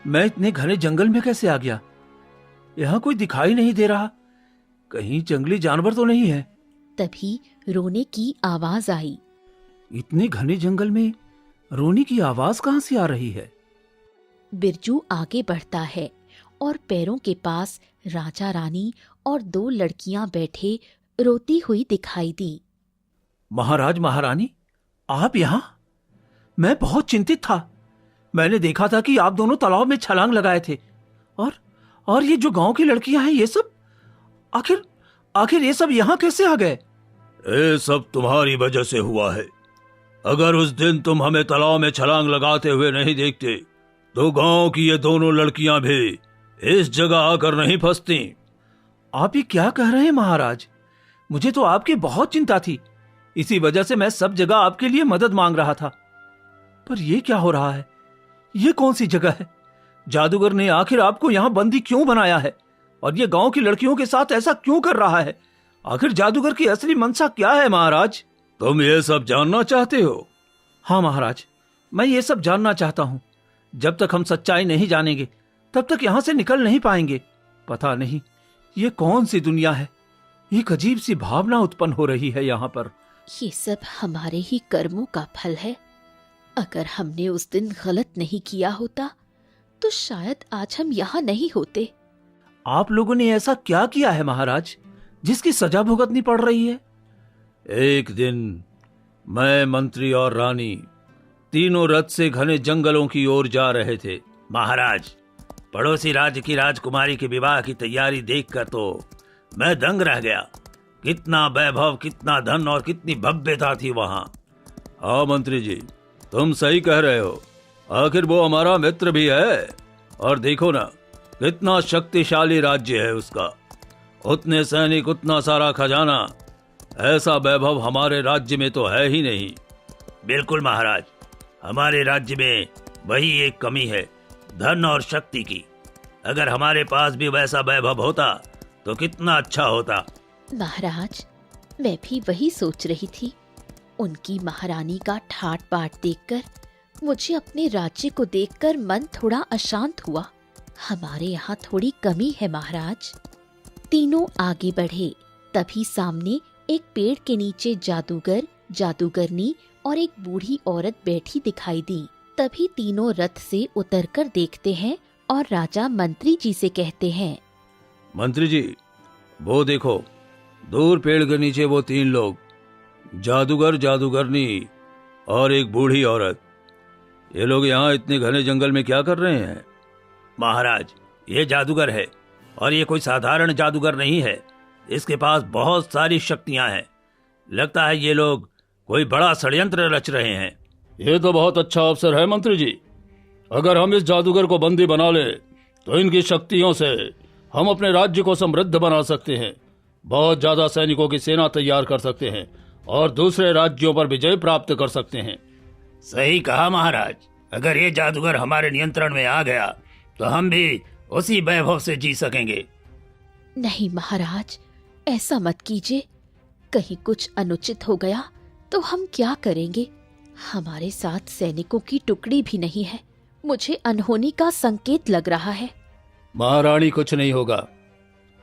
मैं इतने घने जंगल में कैसे आ गया? यहाँ कोई दिखाई नहीं दे रहा। कहीं जंगली जानवर तो नहीं है? तभी रोने की आवाज आई। इतने घने जंगल में रोने की आवाज कहाँ से आ रही है? बिरजू आगे बढ़ता है और पैरों के पास राजा रानी और 2 लड़कियां बैठे रोती हुई दिखाई दी। महाराज महारानी, आप यहाँ? मैं बहुत चिंतित था। मैंने देखा था कि आप दोनों तालाब में छलांग लगाए थे। और ये जो गांव की लड़कियां हैं, ये सब आखिर ये सब यहाँ कैसे आ गए? ये सब तुम्हारी वजह से हुआ है। अगर उस दिन तुम हमें तालाब में छलांग लगाते हुए नहीं देखते तो गांव की ये दोनों लड़कियां भी इस जगह आकर नहीं फंसती। आप ये क्या कह रहे हैं महाराज? मुझे तो आपकी बहुत चिंता थी। इसी वजह से मैं सब जगह आपके लिए मदद मांग रहा था। पर ये क्या हो रहा है? ये कौन सी जगह है? जादूगर ने आखिर आपको यहाँ बंदी क्यों बनाया है? और ये गांव की लड़कियों के साथ ऐसा क्यों कर रहा है? आखिर जादूगर की असली मंशा क्या है महाराज? तुम ये सब जानना चाहते हो? हाँ महाराज, मैं ये सब जानना चाहता हूँ। जब तक हम सच्चाई नहीं जानेंगे तब तक यहाँ से निकल नहीं पाएंगे। पता नहीं ये कौन सी दुनिया है। एक अजीब सी भावना उत्पन्न हो रही है यहाँ पर। ये सब हमारे ही कर्मों का फल है। अगर हमने उस दिन गलत नहीं किया होता तो शायद आज हम यहाँ नहीं होते। आप लोगों ने ऐसा क्या किया है महाराज जिसकी सजा भुगतनी पड़ रही है? एक दिन मैं, मंत्री और रानी तीनों रथ से घने जंगलों की ओर जा रहे थे। महाराज, पड़ोसी राज्य की राजकुमारी के विवाह की तैयारी देखकर तो मैं दंग रह गया। कितना वैभव, कितना धन और कितनी भव्यता थी वहां। हाँ मंत्री जी, तुम सही कह रहे हो। आखिर वो हमारा मित्र भी है और देखो ना कितना शक्तिशाली राज्य है उसका। उतने सैनिक, उतना सारा खजाना, ऐसा वैभव हमारे राज्य में तो है ही नहीं। बिल्कुल महाराज, हमारे राज्य में वही एक कमी है, धन और शक्ति की। अगर हमारे पास भी वैसा वैभव होता तो कितना अच्छा होता। महाराज, मैं भी वही सोच रही थी। उनकी महारानी का ठाट बाट देखकर मुझे अपने राज्य को देखकर मन थोड़ा अशांत हुआ। हमारे यहाँ थोड़ी कमी है महाराज। तीनों आगे बढ़े। तभी सामने एक पेड़ के नीचे जादूगर, जादूगरनी और एक बूढ़ी औरत बैठी दिखाई दी। तभी तीनों रथ से उतरकर देखते हैं और राजा मंत्री जी से कहते हैं, मंत्री जी, वो देखो, दूर पेड़ के नीचे वो 3 लोग, जादूगर, जादूगरनी और एक बूढ़ी औरत। ये लोग यहाँ इतने घने जंगल में क्या कर रहे हैं? महाराज, ये जादूगर है और ये कोई साधारण जादूगर नहीं है। इसके पास बहुत सारी शक्तियां हैं। लगता है ये लोग कोई बड़ा षड्यंत्र रच रहे हैं। ये तो बहुत अच्छा अवसर है मंत्री जी। अगर हम इस जादूगर को बंदी बना ले तो इनकी शक्तियों से हम अपने राज्य को समृद्ध बना सकते हैं, बहुत ज्यादा सैनिकों की सेना तैयार कर सकते हैं और दूसरे राज्यों पर विजय प्राप्त कर सकते हैं। सही कहा महाराज। अगर ये जादूगर हमारे नियंत्रण में आ गया तो हम भी उसी वैभव से जी सकेंगे। नहीं महाराज, ऐसा मत कीजिए। कहीं कुछ अनुचित हो गया तो हम क्या करेंगे? हमारे साथ सैनिकों की टुकड़ी भी नहीं है। मुझे अनहोनी का संकेत लग रहा है। महारानी, कुछ नहीं होगा।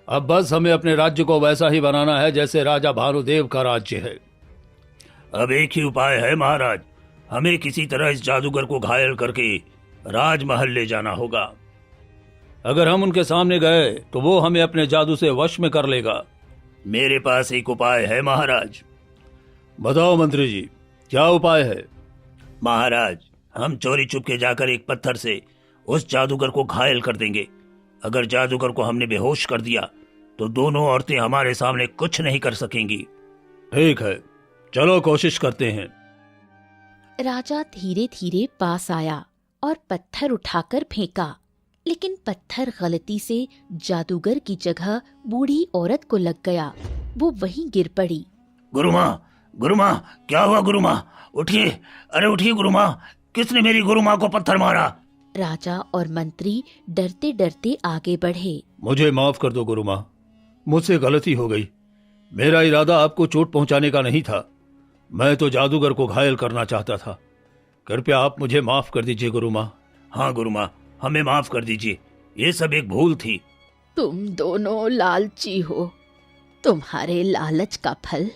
अब बस हमें अपने राज्य को वैसा ही बनाना है जैसे राजा भानुदेव का राज्य है। अब एक ही उपाय है महाराज, हमें किसी तरह इस जादूगर को घायल करके राजमहल ले जाना होगा। अगर हम उनके सामने गए तो वो हमें अपने जादू से वश में कर लेगा। मेरे पास एक उपाय है महाराज। बताओ मंत्री जी, क्या उपाय है? महाराज, हम चोरी चुपके जाकर एक पत्थर से उस जादूगर को घायल कर देंगे। अगर जादूगर को हमने बेहोश कर दिया तो दोनों औरतें हमारे सामने कुछ नहीं कर सकेंगी। ठीक है, चलो कोशिश करते हैं। राजा धीरे धीरे पास आया और पत्थर उठाकर फेंका, लेकिन पत्थर गलती से जादूगर की जगह बूढ़ी औरत को लग गया। वो वहीं गिर पड़ी। गुरुमा, गुरुमा, क्या हुआ गुरुमा? उठिए, अरे उठिए गुरुमा, किसने मेरी गुरुमा को पत्थर मारा? राजा और मंत्री डरते डरते आगे बढ़े। मुझे माफ कर दो गुरुमा, मुझसे गलती हो गई। मेरा इरादा आपको चोट पहुंचाने का नहीं था। मैं तो जादूगर को घायल करना चाहता था। कृपया आप मुझे माफ कर दीजिए गुरुमा। हाँ गुरुमा, हमें माफ कर दीजिए, ये सब एक भूल थी। तुम दोनों लालची हो। तुम्हारे लालच का फल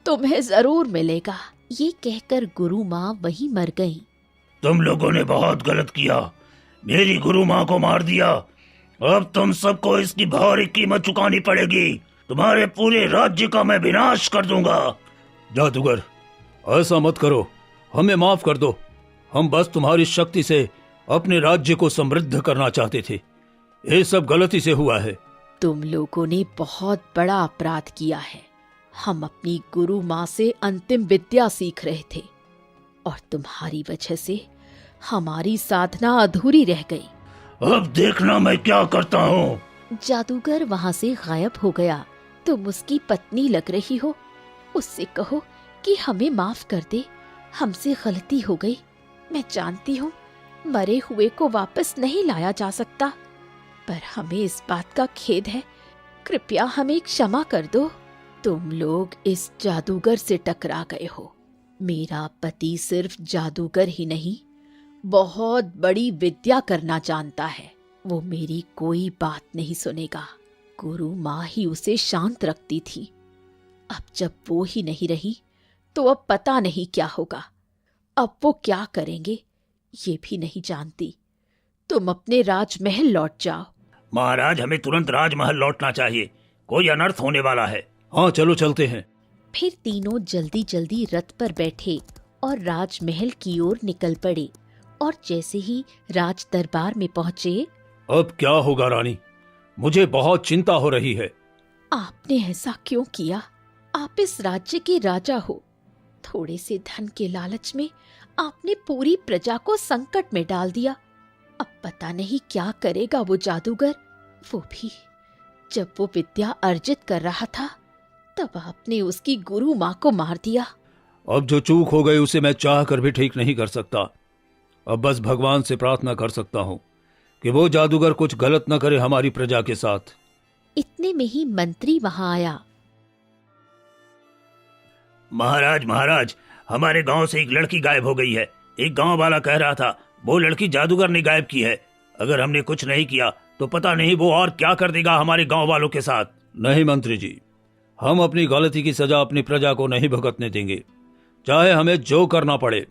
तुम्हें जरूर मिलेगा। ये कहकर गुरु माँ वहीं मर गईं। तुम लोगों ने बहुत गलत किया, मेरी गुरु माँ को मार दिया। अब तुम सबको इसकी भारी कीमत चुकानी पड़ेगी। तुम्हारे पूरे राज्य का मैं विनाश कर दूंगा। जादूगर, ऐसा मत करो, हमें माफ कर दो। हम बस तुम्हारी शक्ति से अपने राज्य को समृद्ध करना चाहते थे। ये सब गलती से हुआ है। तुम लोगों ने बहुत बड़ा अपराध किया है। हम अपनी गुरु माँ से अंतिम विद्या सीख रहे थे और तुम्हारी वजह से हमारी साधना अधूरी रह गई। अब देखना मैं क्या करता हूँ। जादूगर वहाँ से गायब हो गया। तुम उसकी पत्नी लग रही हो। उससे कहो कि हमें माफ कर दे, हमसे गलती हो गई। मैं जानती हूँ मरे हुए को वापस नहीं लाया जा सकता, पर हमें इस बात का खेद है। कृपया हमें क्षमा कर दो। तुम लोग इस जादूगर से टकरा गए हो। मेरा पति सिर्फ जादूगर ही नहीं, बहुत बड़ी विद्या करना जानता है। वो मेरी कोई बात नहीं सुनेगा। गुरु माँ ही उसे शांत रखती थी। अब जब वो ही नहीं रही तो अब पता नहीं क्या होगा। अब वो क्या करेंगे ये भी नहीं जानती। तुम अपने राजमहल लौट जाओ। महाराज, हमें तुरंत राजमहल लौटना चाहिए, कोई अनर्थ होने वाला है। हाँ चलो चलते हैं। फिर तीनों जल्दी जल्दी रथ पर बैठे और राजमहल की ओर निकल पड़े। और जैसे ही राज दरबार में पहुंचे, अब क्या होगा रानी? मुझे बहुत चिंता हो रही है। आपने ऐसा क्यों किया? आप इस राज्य के राजा हो। थोड़े से धन के लालच में आपने पूरी प्रजा को संकट में डाल दिया। अब पता नहीं क्या करेगा वो जादूगर। वो भी जब वो विद्या अर्जित कर रहा था तब आपने उसकी गुरु माँ को मार दिया। अब जो चूक हो गई उसे मैं चाह कर भी ठीक नहीं कर सकता। अब बस भगवान से प्रार्थना कर सकता हूँ कि वो जादूगर कुछ गलत न करे हमारी प्रजा के साथ। इतने में ही मंत्री वहां आया। महाराज, महाराज, हमारे गांव से एक लड़की गायब हो गई है। एक गांव वाला कह रहा था वो लड़की जादूगर ने गायब की है। अगर हमने कुछ नहीं किया तो पता नहीं वो और क्या कर देगा हमारे गांव वालों के साथ। नहीं मंत्री जी, हम अपनी गलती की सजा अपनी प्रजा को नहीं भुगतने देंगे, चाहे हमें जो करना पड़े।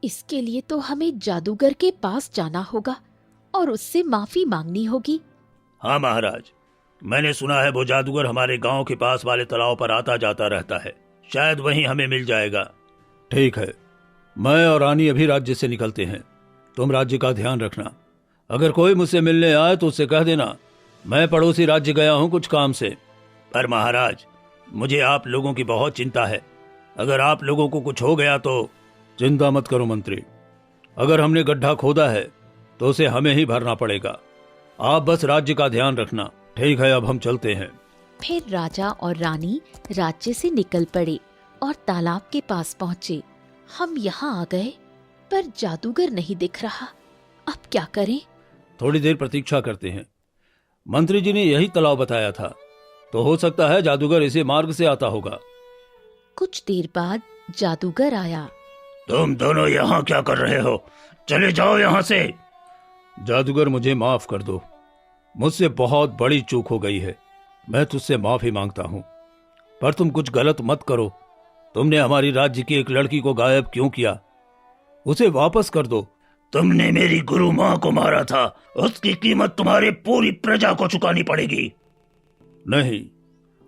इसके लिए तो हमें जादूगर के पास जाना होगा और उससे माफी मांगनी होगी। हाँ महाराज, मैंने सुना है वो जादूगर हमारे गांव के पास वाले तालाब पर आता जाता रहता है, शायद वहीं हमें मिल जाएगा। ठीक है, मैं और रानी अभी राज्य से निकलते हैं, तुम राज्य का ध्यान रखना। अगर कोई मुझसे मिलने आए तो उससे कह देना मैं पड़ोसी राज्य गया हूं कुछ काम से। पर महाराज, मुझे आप लोगों की बहुत चिंता है, अगर आप लोगों को कुछ हो गया तो। चिंता मत करो मंत्री, अगर हमने गड्ढा खोदा है तो उसे हमें ही भरना पड़ेगा, आप बस राज्य का ध्यान रखना। ठीक है, अब हम चलते हैं। फिर राजा और रानी राज्य से निकल पड़े और तालाब के पास पहुँचे। हम यहाँ आ गए पर जादूगर नहीं दिख रहा, अब क्या करें? थोड़ी देर प्रतीक्षा करते हैं, मंत्री जी ने यही तालाब बताया था, तो हो सकता है जादूगर इसी मार्ग से आता होगा। कुछ देर बाद जादूगर आया। तुम दोनों यहाँ क्या कर रहे हो? चले जाओ यहाँ से। जादूगर, मुझे माफ कर दो, मुझसे बहुत बड़ी चूक हो गई है, मैं तुझसे माफी मांगता हूँ। पर तुम कुछ गलत मत करो, तुमने हमारी राज्य की एक लड़की को गायब क्यों किया? उसे वापस कर दो। तुमने मेरी गुरु माँ को मारा था, उसकी कीमत तुम्हारे पूरी प्रजा को चुकानी पड़ेगी। नहीं,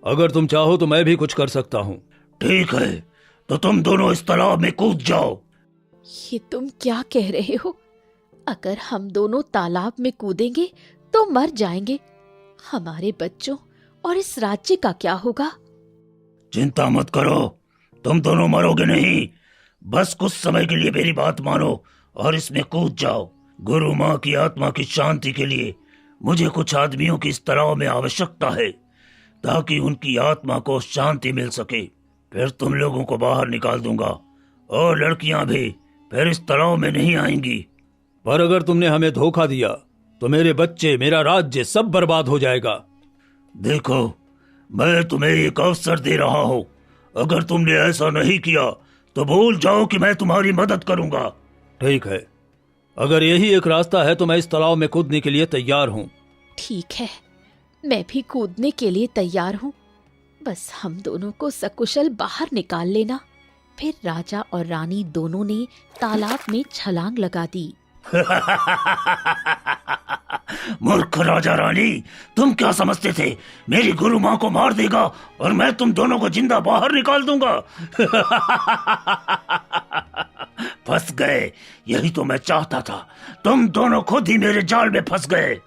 अगर तुम चाहो तो मैं भी कुछ कर सकता हूँ। ठीक है, तो तुम दोनों इस तालाब में कूद जाओ। ये तुम क्या कह रहे हो? अगर हम दोनों तालाब में कूदेंगे तो मर जाएंगे, हमारे बच्चों और इस राज्य का क्या होगा? चिंता मत करो, तुम दोनों मरोगे नहीं, बस कुछ समय के लिए मेरी बात मानो और इसमें कूद जाओ। गुरु माँ की आत्मा की शांति के लिए मुझे कुछ आदमियों की इस तालाब में आवश्यकता है, ताकि उनकी आत्मा को शांति मिल सके। फिर तुम लोगों को बाहर निकाल दूंगा और लड़कियां भी फिर इस तालाब में नहीं आएंगी। पर अगर तुमने हमें धोखा दिया तो मेरे बच्चे, मेरा राज्य सब बर्बाद हो जाएगा। देखो, मैं तुम्हें एक अवसर दे रहा हूं, अगर तुमने ऐसा नहीं किया तो भूल जाओ कि मैं तुम्हारी मदद करूंगा। ठीक है, अगर यही एक रास्ता है तो मैं इस तालाब में कूदने के लिए तैयार हूँ। ठीक है, मैं भी कूदने के लिए तैयार हूँ, बस हम दोनों को सकुशल बाहर निकाल लेना। फिर राजा और रानी दोनों ने तालाब में छलांग लगा दी। मूर्ख राजा रानी, तुम क्या समझते थे मेरी गुरु माँ को मार देगा और मैं तुम दोनों को जिंदा बाहर निकाल दूंगा? फंस गए, यही तो मैं चाहता था, तुम दोनों खुद ही मेरे जाल में फंस गए।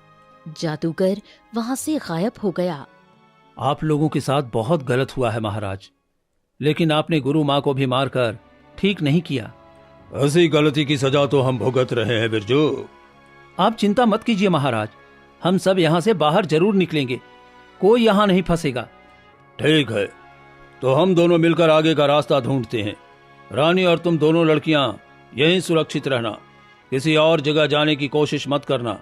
जादूगर वहां से गायब हो गया। आप लोगों के साथ बहुत गलत हुआ है महाराज, लेकिन आपने गुरु माँ को भी मारकर ठीक नहीं किया। ऐसी गलती की सजा तो हम भुगत रहे हैं बिरजू। आप चिंता मत कीजिए महाराज, हम सब यहाँ से बाहर जरूर निकलेंगे, कोई यहाँ नहीं फंसेगा। ठीक है, तो हम दोनों मिलकर आगे का रास्ता ढूंढते हैं। रानी और तुम दोनों लड़कियां यहीं सुरक्षित रहना, किसी और जगह जाने की कोशिश मत करना।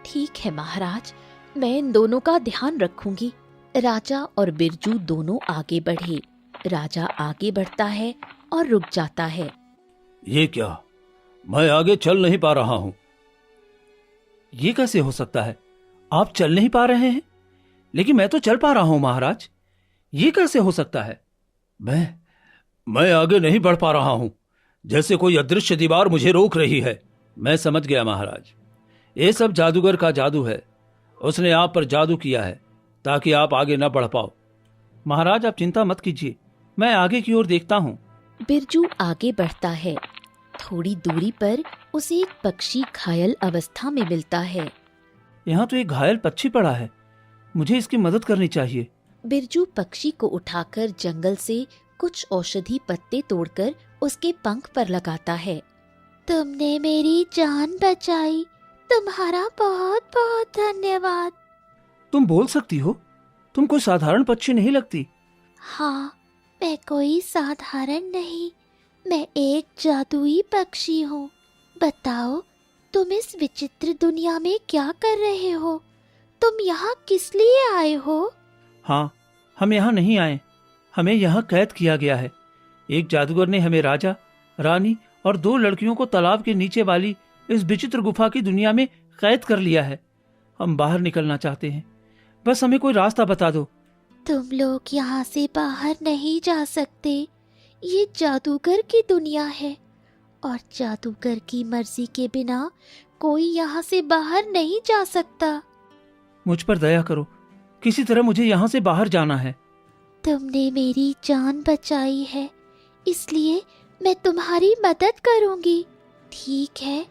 ठीक है महाराज, मैं इन दोनों का ध्यान रखूंगी। राजा और बिरजू दोनों आगे बढ़े। राजा आगे बढ़ता है और रुक जाता है। ये क्या, मैं आगे चल नहीं पा रहा हूं। ये कैसे हो सकता है? आप चल नहीं पा रहे हैं, लेकिन मैं तो चल पा रहा हूं महाराज। ये कैसे हो सकता है? मैं आगे नहीं बढ़ पा रहा हूं, जैसे कोई अदृश्य दीवार मुझे रोक रही है। मैं समझ गया महाराज, ये सब जादूगर का जादू है, उसने आप पर जादू किया है ताकि आप आगे न बढ़ पाओ। महाराज आप चिंता मत कीजिए, मैं आगे की ओर देखता हूं। बिरजू आगे बढ़ता है। थोड़ी दूरी पर उसे एक पक्षी घायल अवस्था में मिलता है। यहाँ तो एक घायल पक्षी पड़ा है, मुझे इसकी मदद करनी चाहिए। बिरजू पक्षी को उठाकर जंगल से कुछ औषधि पत्ते तोड़कर उसके पंख पर लगाता है। तुमने मेरी जान बचाई, तुम्हारा बहुत बहुत धन्यवाद। तुम बोल सकती हो, तुम कोई साधारण पक्षी नहीं लगती। हाँ, मैं कोई साधारण नहीं, मैं एक जादुई पक्षी हूँ। बताओ, तुम इस विचित्र दुनिया में क्या कर रहे हो? तुम यहाँ किस लिए आए हो? हाँ, हम यहाँ नहीं आए, हमें यहाँ कैद किया गया है। एक जादूगर ने हमें राजा, रानी और 2 लड़कियों को तालाब के नीचे वाली इस विचित्र गुफा की दुनिया में कैद कर लिया है। हम बाहर निकलना चाहते हैं, बस हमें कोई रास्ता बता दो। तुम लोग यहाँ से बाहर नहीं जा सकते, ये जादूगर की दुनिया है और जादूगर की मर्जी के बिना कोई यहाँ से बाहर नहीं जा सकता। मुझ पर दया करो, किसी तरह मुझे यहाँ से बाहर जाना है। तुमने मेरी जान बचाई है, इसलिए मैं तुम्हारी मदद करूंगी। ठीक है,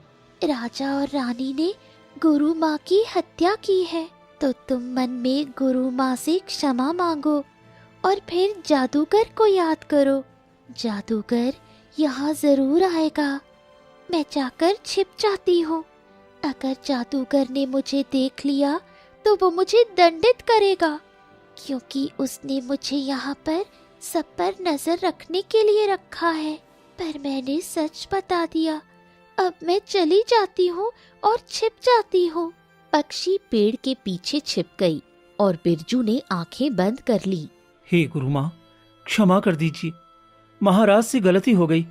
राजा और रानी ने गुरु माँ की हत्या की है, तो तुम मन में गुरु माँ से क्षमा मांगो और फिर जादूगर को याद करो। जादूगर यहाँ जरूर आएगा। मैं जाकर छिप जाती हूँ। अगर जादूगर ने मुझे देख लिया तो वो मुझे दंडित करेगा, क्योंकि उसने मुझे यहाँ पर सब पर नजर रखने के लिए रखा है। पर मैंने सच बता दिया। अब मैं चली जाती हूँ और छिप जाती हूँ। पक्षी पेड़ के पीछे छिप गई और बिरजू ने आंखें बंद कर ली। हे गुरु माँ, क्षमा कर दीजिए। महाराज से गलती हो गई।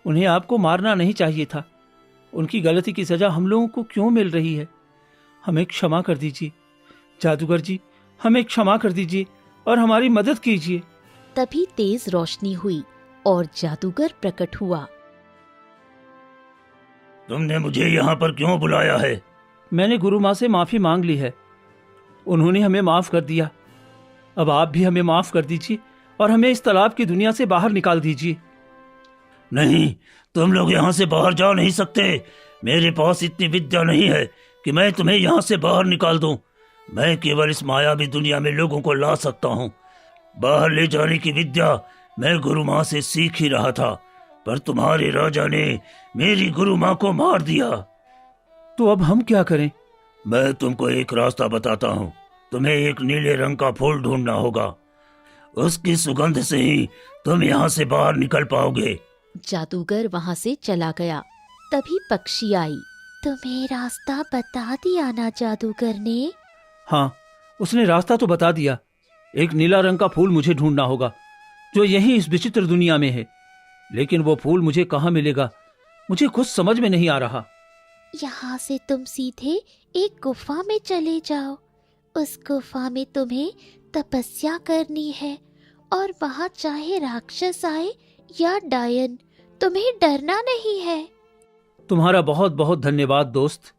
उन्हें आपको मारना नहीं चाहिए था। उनकी गलती की सजा हम लोगों को क्यों मिल रही है? हमें क्षमा कर दीजिए। जादूगर जी, हमें क्षमा कर दीजिए और हमारी मदद कीजिए। तभी तेज रोशनी हुई और जादूगर प्रकट हुआ। तुमने मुझे यहाँ पर क्यों बुलाया है? मैंने गुरु माँ से माफी मांग ली है। उन्होंने हमें माफ कर दिया। अब आप भी हमें माफ कर दीजिए और हमें इस तालाब की दुनिया से बाहर निकाल दीजिए। नहीं, तुम लोग यहाँ से बाहर जा नहीं सकते। मेरे पास इतनी विद्या नहीं है कि मैं तुम्हें यहाँ से बाहर निकाल दूं। मैं केवल इस मायावी दुनिया में लोगों को ला सकता हूँ। बाहर ले जाने की विद्या मैं गुरु माँ से सीख ही रहा था, पर तुम्हारे राजा ने मेरी गुरु माँ को मार दिया। तो अब हम क्या करें? मैं तुमको एक रास्ता बताता हूँ। तुम्हें एक नीले रंग का फूल ढूंढना होगा। उसकी सुगंध से ही तुम यहाँ से बाहर निकल पाओगे। जादूगर वहाँ से चला गया। तभी पक्षी आई। तुम्हें रास्ता बता दिया ना जादूगर ने? हाँ, उसने रास्ता तो बता दिया। एक नीला रंग का फूल मुझे ढूंढना होगा जो यहीं इस विचित्र दुनिया में है। लेकिन वो फूल मुझे कहाँ मिलेगा, मुझे कुछ समझ में नहीं आ रहा। यहाँ से तुम सीधे एक गुफा में चले जाओ। उस गुफा में तुम्हें तपस्या करनी है और वहाँ चाहे राक्षस आए या डायन, तुम्हें डरना नहीं है। तुम्हारा बहुत बहुत धन्यवाद दोस्त,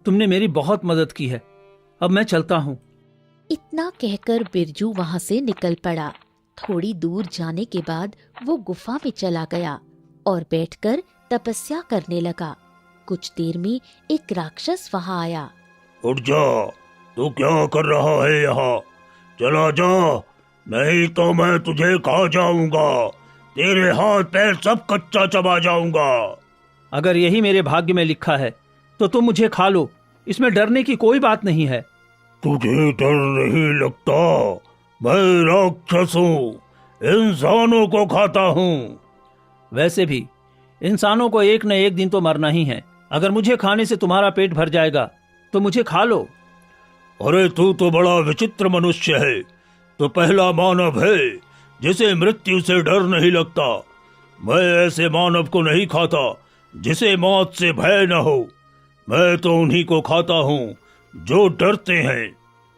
तुमने मेरी बहुत मदद की है। अब मैं चलता हूँ। इतना कहकर बिरजू वहाँ से निकल पड़ा। थोड़ी दूर जाने के बाद वो गुफा में चला गया और बैठकर तपस्या करने लगा। कुछ देर में एक राक्षस वहाँ आया। उठ जा, तू क्या कर रहा है यहाँ? चला जा, नहीं तो मैं तुझे खा जाऊंगा। तेरे हाथ पैर सब कच्चा चबा जाऊंगा। अगर यही मेरे भाग्य में लिखा है तो तुम मुझे खा लो, इसमें डरने की कोई बात नहीं है। तुझे डर नहीं लगता? मैं राक्षस हूँ, इंसानों को खाता हूँ। वैसे भी इंसानों को एक न एक दिन तो मरना ही है। अगर मुझे खाने से तुम्हारा पेट भर जाएगा तो मुझे खा लो। अरे तू तो बड़ा विचित्र मनुष्य है। तो पहला मानव है जिसे मृत्यु से डर नहीं लगता। मैं ऐसे मानव को नहीं खाता जिसे मौत से भय न हो। मैं तो उन्हीं को खाता हूँ जो डरते हैं।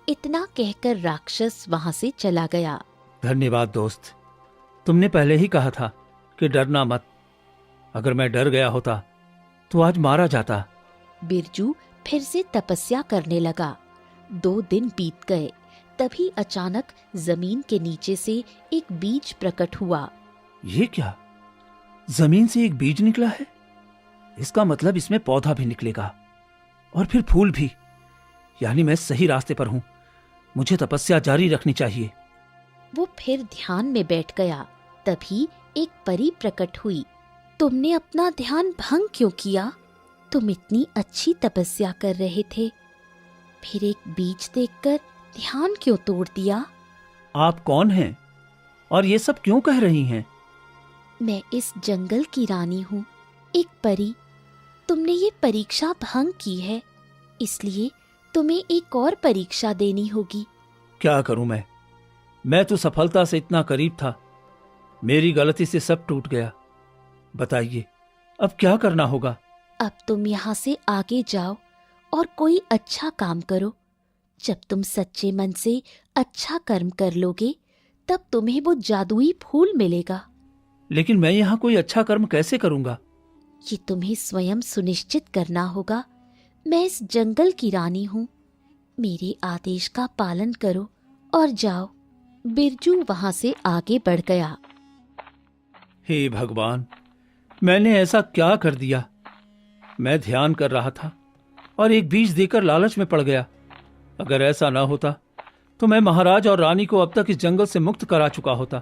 इतना कहकर राक्षस वहाँ से चला गया। धन्यवाद दोस्त, तुमने पहले ही कहा था कि डरना मत। अगर मैं डर गया होता तो आज मारा जाता। बिरजू फिर से तपस्या करने लगा। 2 दिन बीत गए। तभी अचानक जमीन के नीचे से एक बीज प्रकट हुआ। ये क्या? जमीन से एक बीज निकला है? इसका मतलब इसमें पौधा भी निकलेगा और फिर फूल भी। यानी मैं सही रास्ते पर हूं। मुझे तपस्या जारी रखनी चाहिए। वो फिर ध्यान में बैठ गया। तभी एक परी प्रकट हुई। तुमने अपना ध्यान भंग क्यों किया? तुम इतनी अच्छी तपस्या कर रहे थे, फिर एक बीज देखकर ध्यान क्यों तोड़ दिया? आप कौन हैं और ये सब क्यों कह रही हैं? मैं इस जंगल की रानी हूँ, एक परी। तुमने ये परीक्षा भंग की है, इसलिए तुम्हें एक और परीक्षा देनी होगी। क्या करूं मैं तो सफलता से इतना करीब था। मेरी गलती से सब टूट गया। बताइए अब क्या करना होगा? अब तुम यहाँ से आगे जाओ और कोई अच्छा काम करो। जब तुम सच्चे मन से अच्छा कर्म कर लोगे तब तुम्हें वो जादुई फूल मिलेगा। लेकिन मैं यहाँ कोई अच्छा कर्म कैसे करूंगा? ये तुम्हें स्वयं सुनिश्चित करना होगा। मैं इस जंगल की रानी हूँ। मेरे आदेश का पालन करो और जाओ। बिरजू वहां से आगे बढ़ गया। हे भगवान, मैंने ऐसा क्या कर दिया? मैं ध्यान कर रहा था और एक बीज देकर लालच में पड़ गया। अगर ऐसा ना होता तो मैं महाराज और रानी को अब तक इस जंगल से मुक्त करा चुका होता।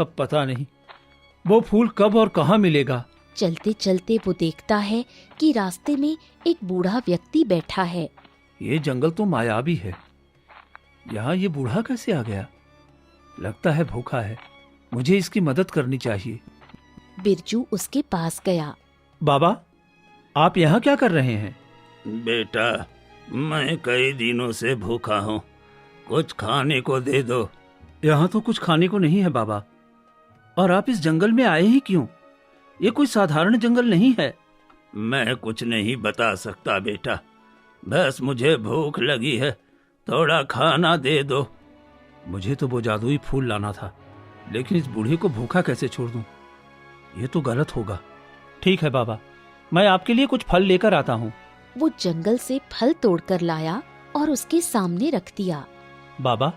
अब पता नहीं वो फूल कब और कहाँ मिलेगा। चलते चलते वो देखता है कि रास्ते में एक बूढ़ा व्यक्ति बैठा है। ये जंगल तो मायावी है। यहाँ ये बूढ़ा कैसे आ गया? लगता है भूखा है। मुझे इसकी मदद करनी चाहिए। बिरजू उसके पास गया। बाबा, आप यहाँ क्या कर रहे हैं? बेटा, मैं कई दिनों से भूखा हूँ, कुछ खाने को दे दो। यहाँ तो कुछ खाने को नहीं है बाबा। और आप इस जंगल में आए ही क्यों? ये कोई साधारण जंगल नहीं है। मैं कुछ नहीं बता सकता बेटा, बस मुझे भूख लगी है, थोड़ा खाना दे दो। मुझे तो वो जादुई फूल लाना था, लेकिन इस बूढ़े को भूखा कैसे छोड़ दूं? ये तो गलत होगा। ठीक है बाबा, मैं आपके लिए कुछ फल लेकर आता हूँ। वो जंगल से फल तोड़कर लाया और उसके सामने रख दिया। बाबा,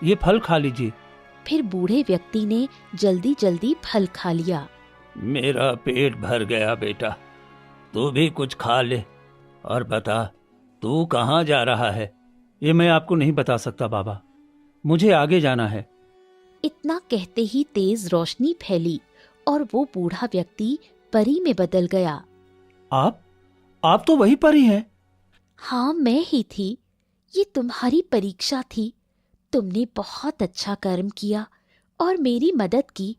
ये फल खा लीजिए। फिर बूढ़े व्यक्ति ने जल्दी जल्दी फल खा लिया। मेरा पेट भर गया बेटा, तू भी कुछ खा ले। और बता, तू कहाँ जा रहा है? ये मैं आपको नहीं बता सकता बाबा, मुझे आगे जाना है। इतना कहते ही तेज रोशनी फैली और वो बूढ़ा व्यक्ति परी में बदल गया। आप तो वही परी हैं। हाँ, मैं ही थी। ये तुम्हारी परीक्षा थी। तुमने बहुत अच्छा कर्म किया और मेरी मदद की,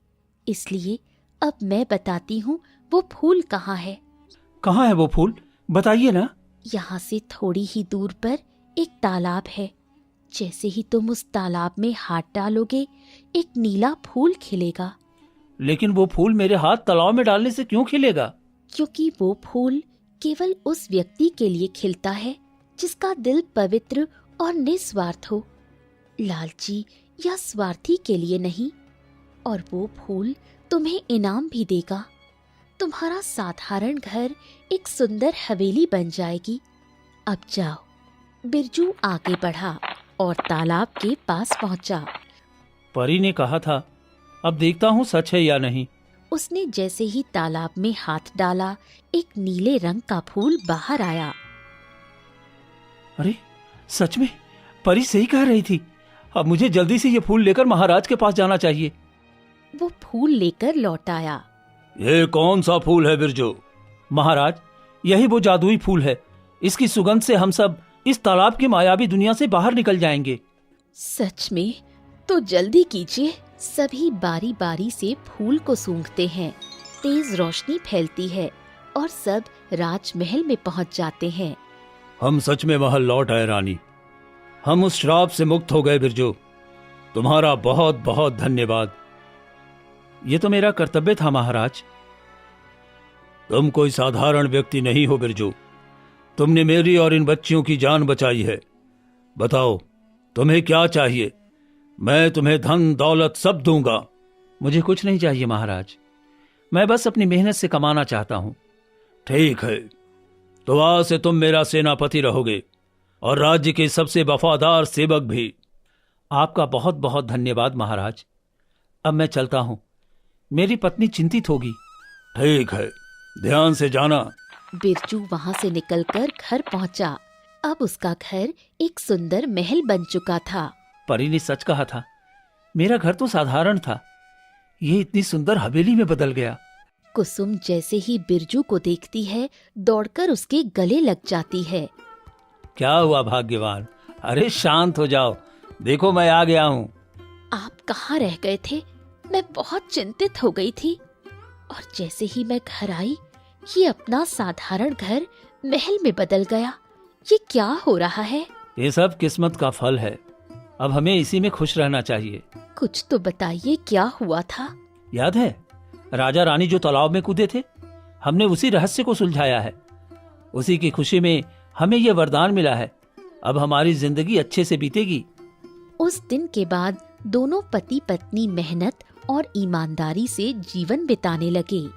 इसलिए अब मैं बताती हूँ वो फूल कहाँ है। कहाँ है वो फूल? बताइए ना। यहाँ से थोड़ी ही दूर पर एक तालाब है। जैसे ही तुम उस तालाब में हाथ डालोगे, एक नीला फूल खिलेगा। लेकिन वो फूल मेरे हाथ तालाब में डालने से क्यों खिलेगा? क्योंकि वो फूल केवल उस व्यक्ति के लिए खिलता है जिसका दिल पवित्र और निस्वार्थ हो, लालची या स्वार्थी के लिए नहीं। और वो फूल तुम्हें इनाम भी देगा। तुम्हारा साधारण घर एक सुंदर हवेली बन जाएगी। अब जाओ। बिरजू आगे बढ़ा और तालाब के पास पहुंचा। परी ने कहा था, अब देखता हूँ सच है या नहीं। उसने जैसे ही तालाब में हाथ डाला, एक नीले रंग का फूल बाहर आया। अरे सच में परी सही कह रही थी। अब मुझे जल्दी से ये फूल लेकर महाराज के पास जाना चाहिए। वो फूल लेकर लौट आया। ये कौन सा फूल है बिरजू? महाराज, यही वो जादुई फूल है। इसकी सुगंध से हम सब इस तालाब की मायावी दुनिया से बाहर निकल जाएंगे। सच में? तो जल्दी कीजिए। सभी बारी बारी से फूल को सूंघते हैं। तेज रोशनी फैलती है और सब राजमहल में पहुंच जाते हैं। हम सच में महल लौट आए रानी। हम उस श्राप से मुक्त हो गए बिरजू। तुम्हारा बहुत बहुत धन्यवाद। ये तो मेरा कर्तव्य था महाराज। तुम कोई साधारण व्यक्ति नहीं हो बिरजू। तुमने मेरी और इन बच्चियों की जान बचाई है। बताओ, तुम्हें क्या चाहिए? मैं तुम्हें धन दौलत सब दूंगा। मुझे कुछ नहीं चाहिए महाराज, मैं बस अपनी मेहनत से कमाना चाहता हूँ। ठीक है, तो आज से तुम मेरा सेनापति रहोगे और राज्य के सबसे वफादार सेवक भी। आपका बहुत बहुत धन्यवाद महाराज। अब मैं चलता हूँ, मेरी पत्नी चिंतित होगी। ठीक है, ध्यान से जाना। बिरजू वहां से निकलकर घर पहुंचा। अब उसका घर एक सुंदर महल बन चुका था। परी ने सच कहा था, मेरा घर तो साधारण था, ये इतनी सुंदर हवेली में बदल गया। कुसुम जैसे ही बिरजू को देखती है, दौड़कर उसके गले लग जाती है। क्या हुआ भाग्यवान? अरे शांत हो जाओ, देखो मैं आ गया हूँ। आप कहाँ रह गए थे? मैं बहुत चिंतित हो गई थी। और जैसे ही मैं घर आई, ये अपना साधारण घर महल में बदल गया। ये क्या हो रहा है? ये सब किस्मत का फल है। अब हमें इसी में खुश रहना चाहिए। कुछ तो बताइए, क्या हुआ था? याद है राजा रानी जो तालाब में कूदे थे? हमने उसी रहस्य को सुलझाया है। उसी की खुशी में हमें यह वरदान मिला है। अब हमारी जिंदगी अच्छे से बीतेगी। उस दिन के बाद दोनों पति पत्नी मेहनत और ईमानदारी से जीवन बिताने लगे।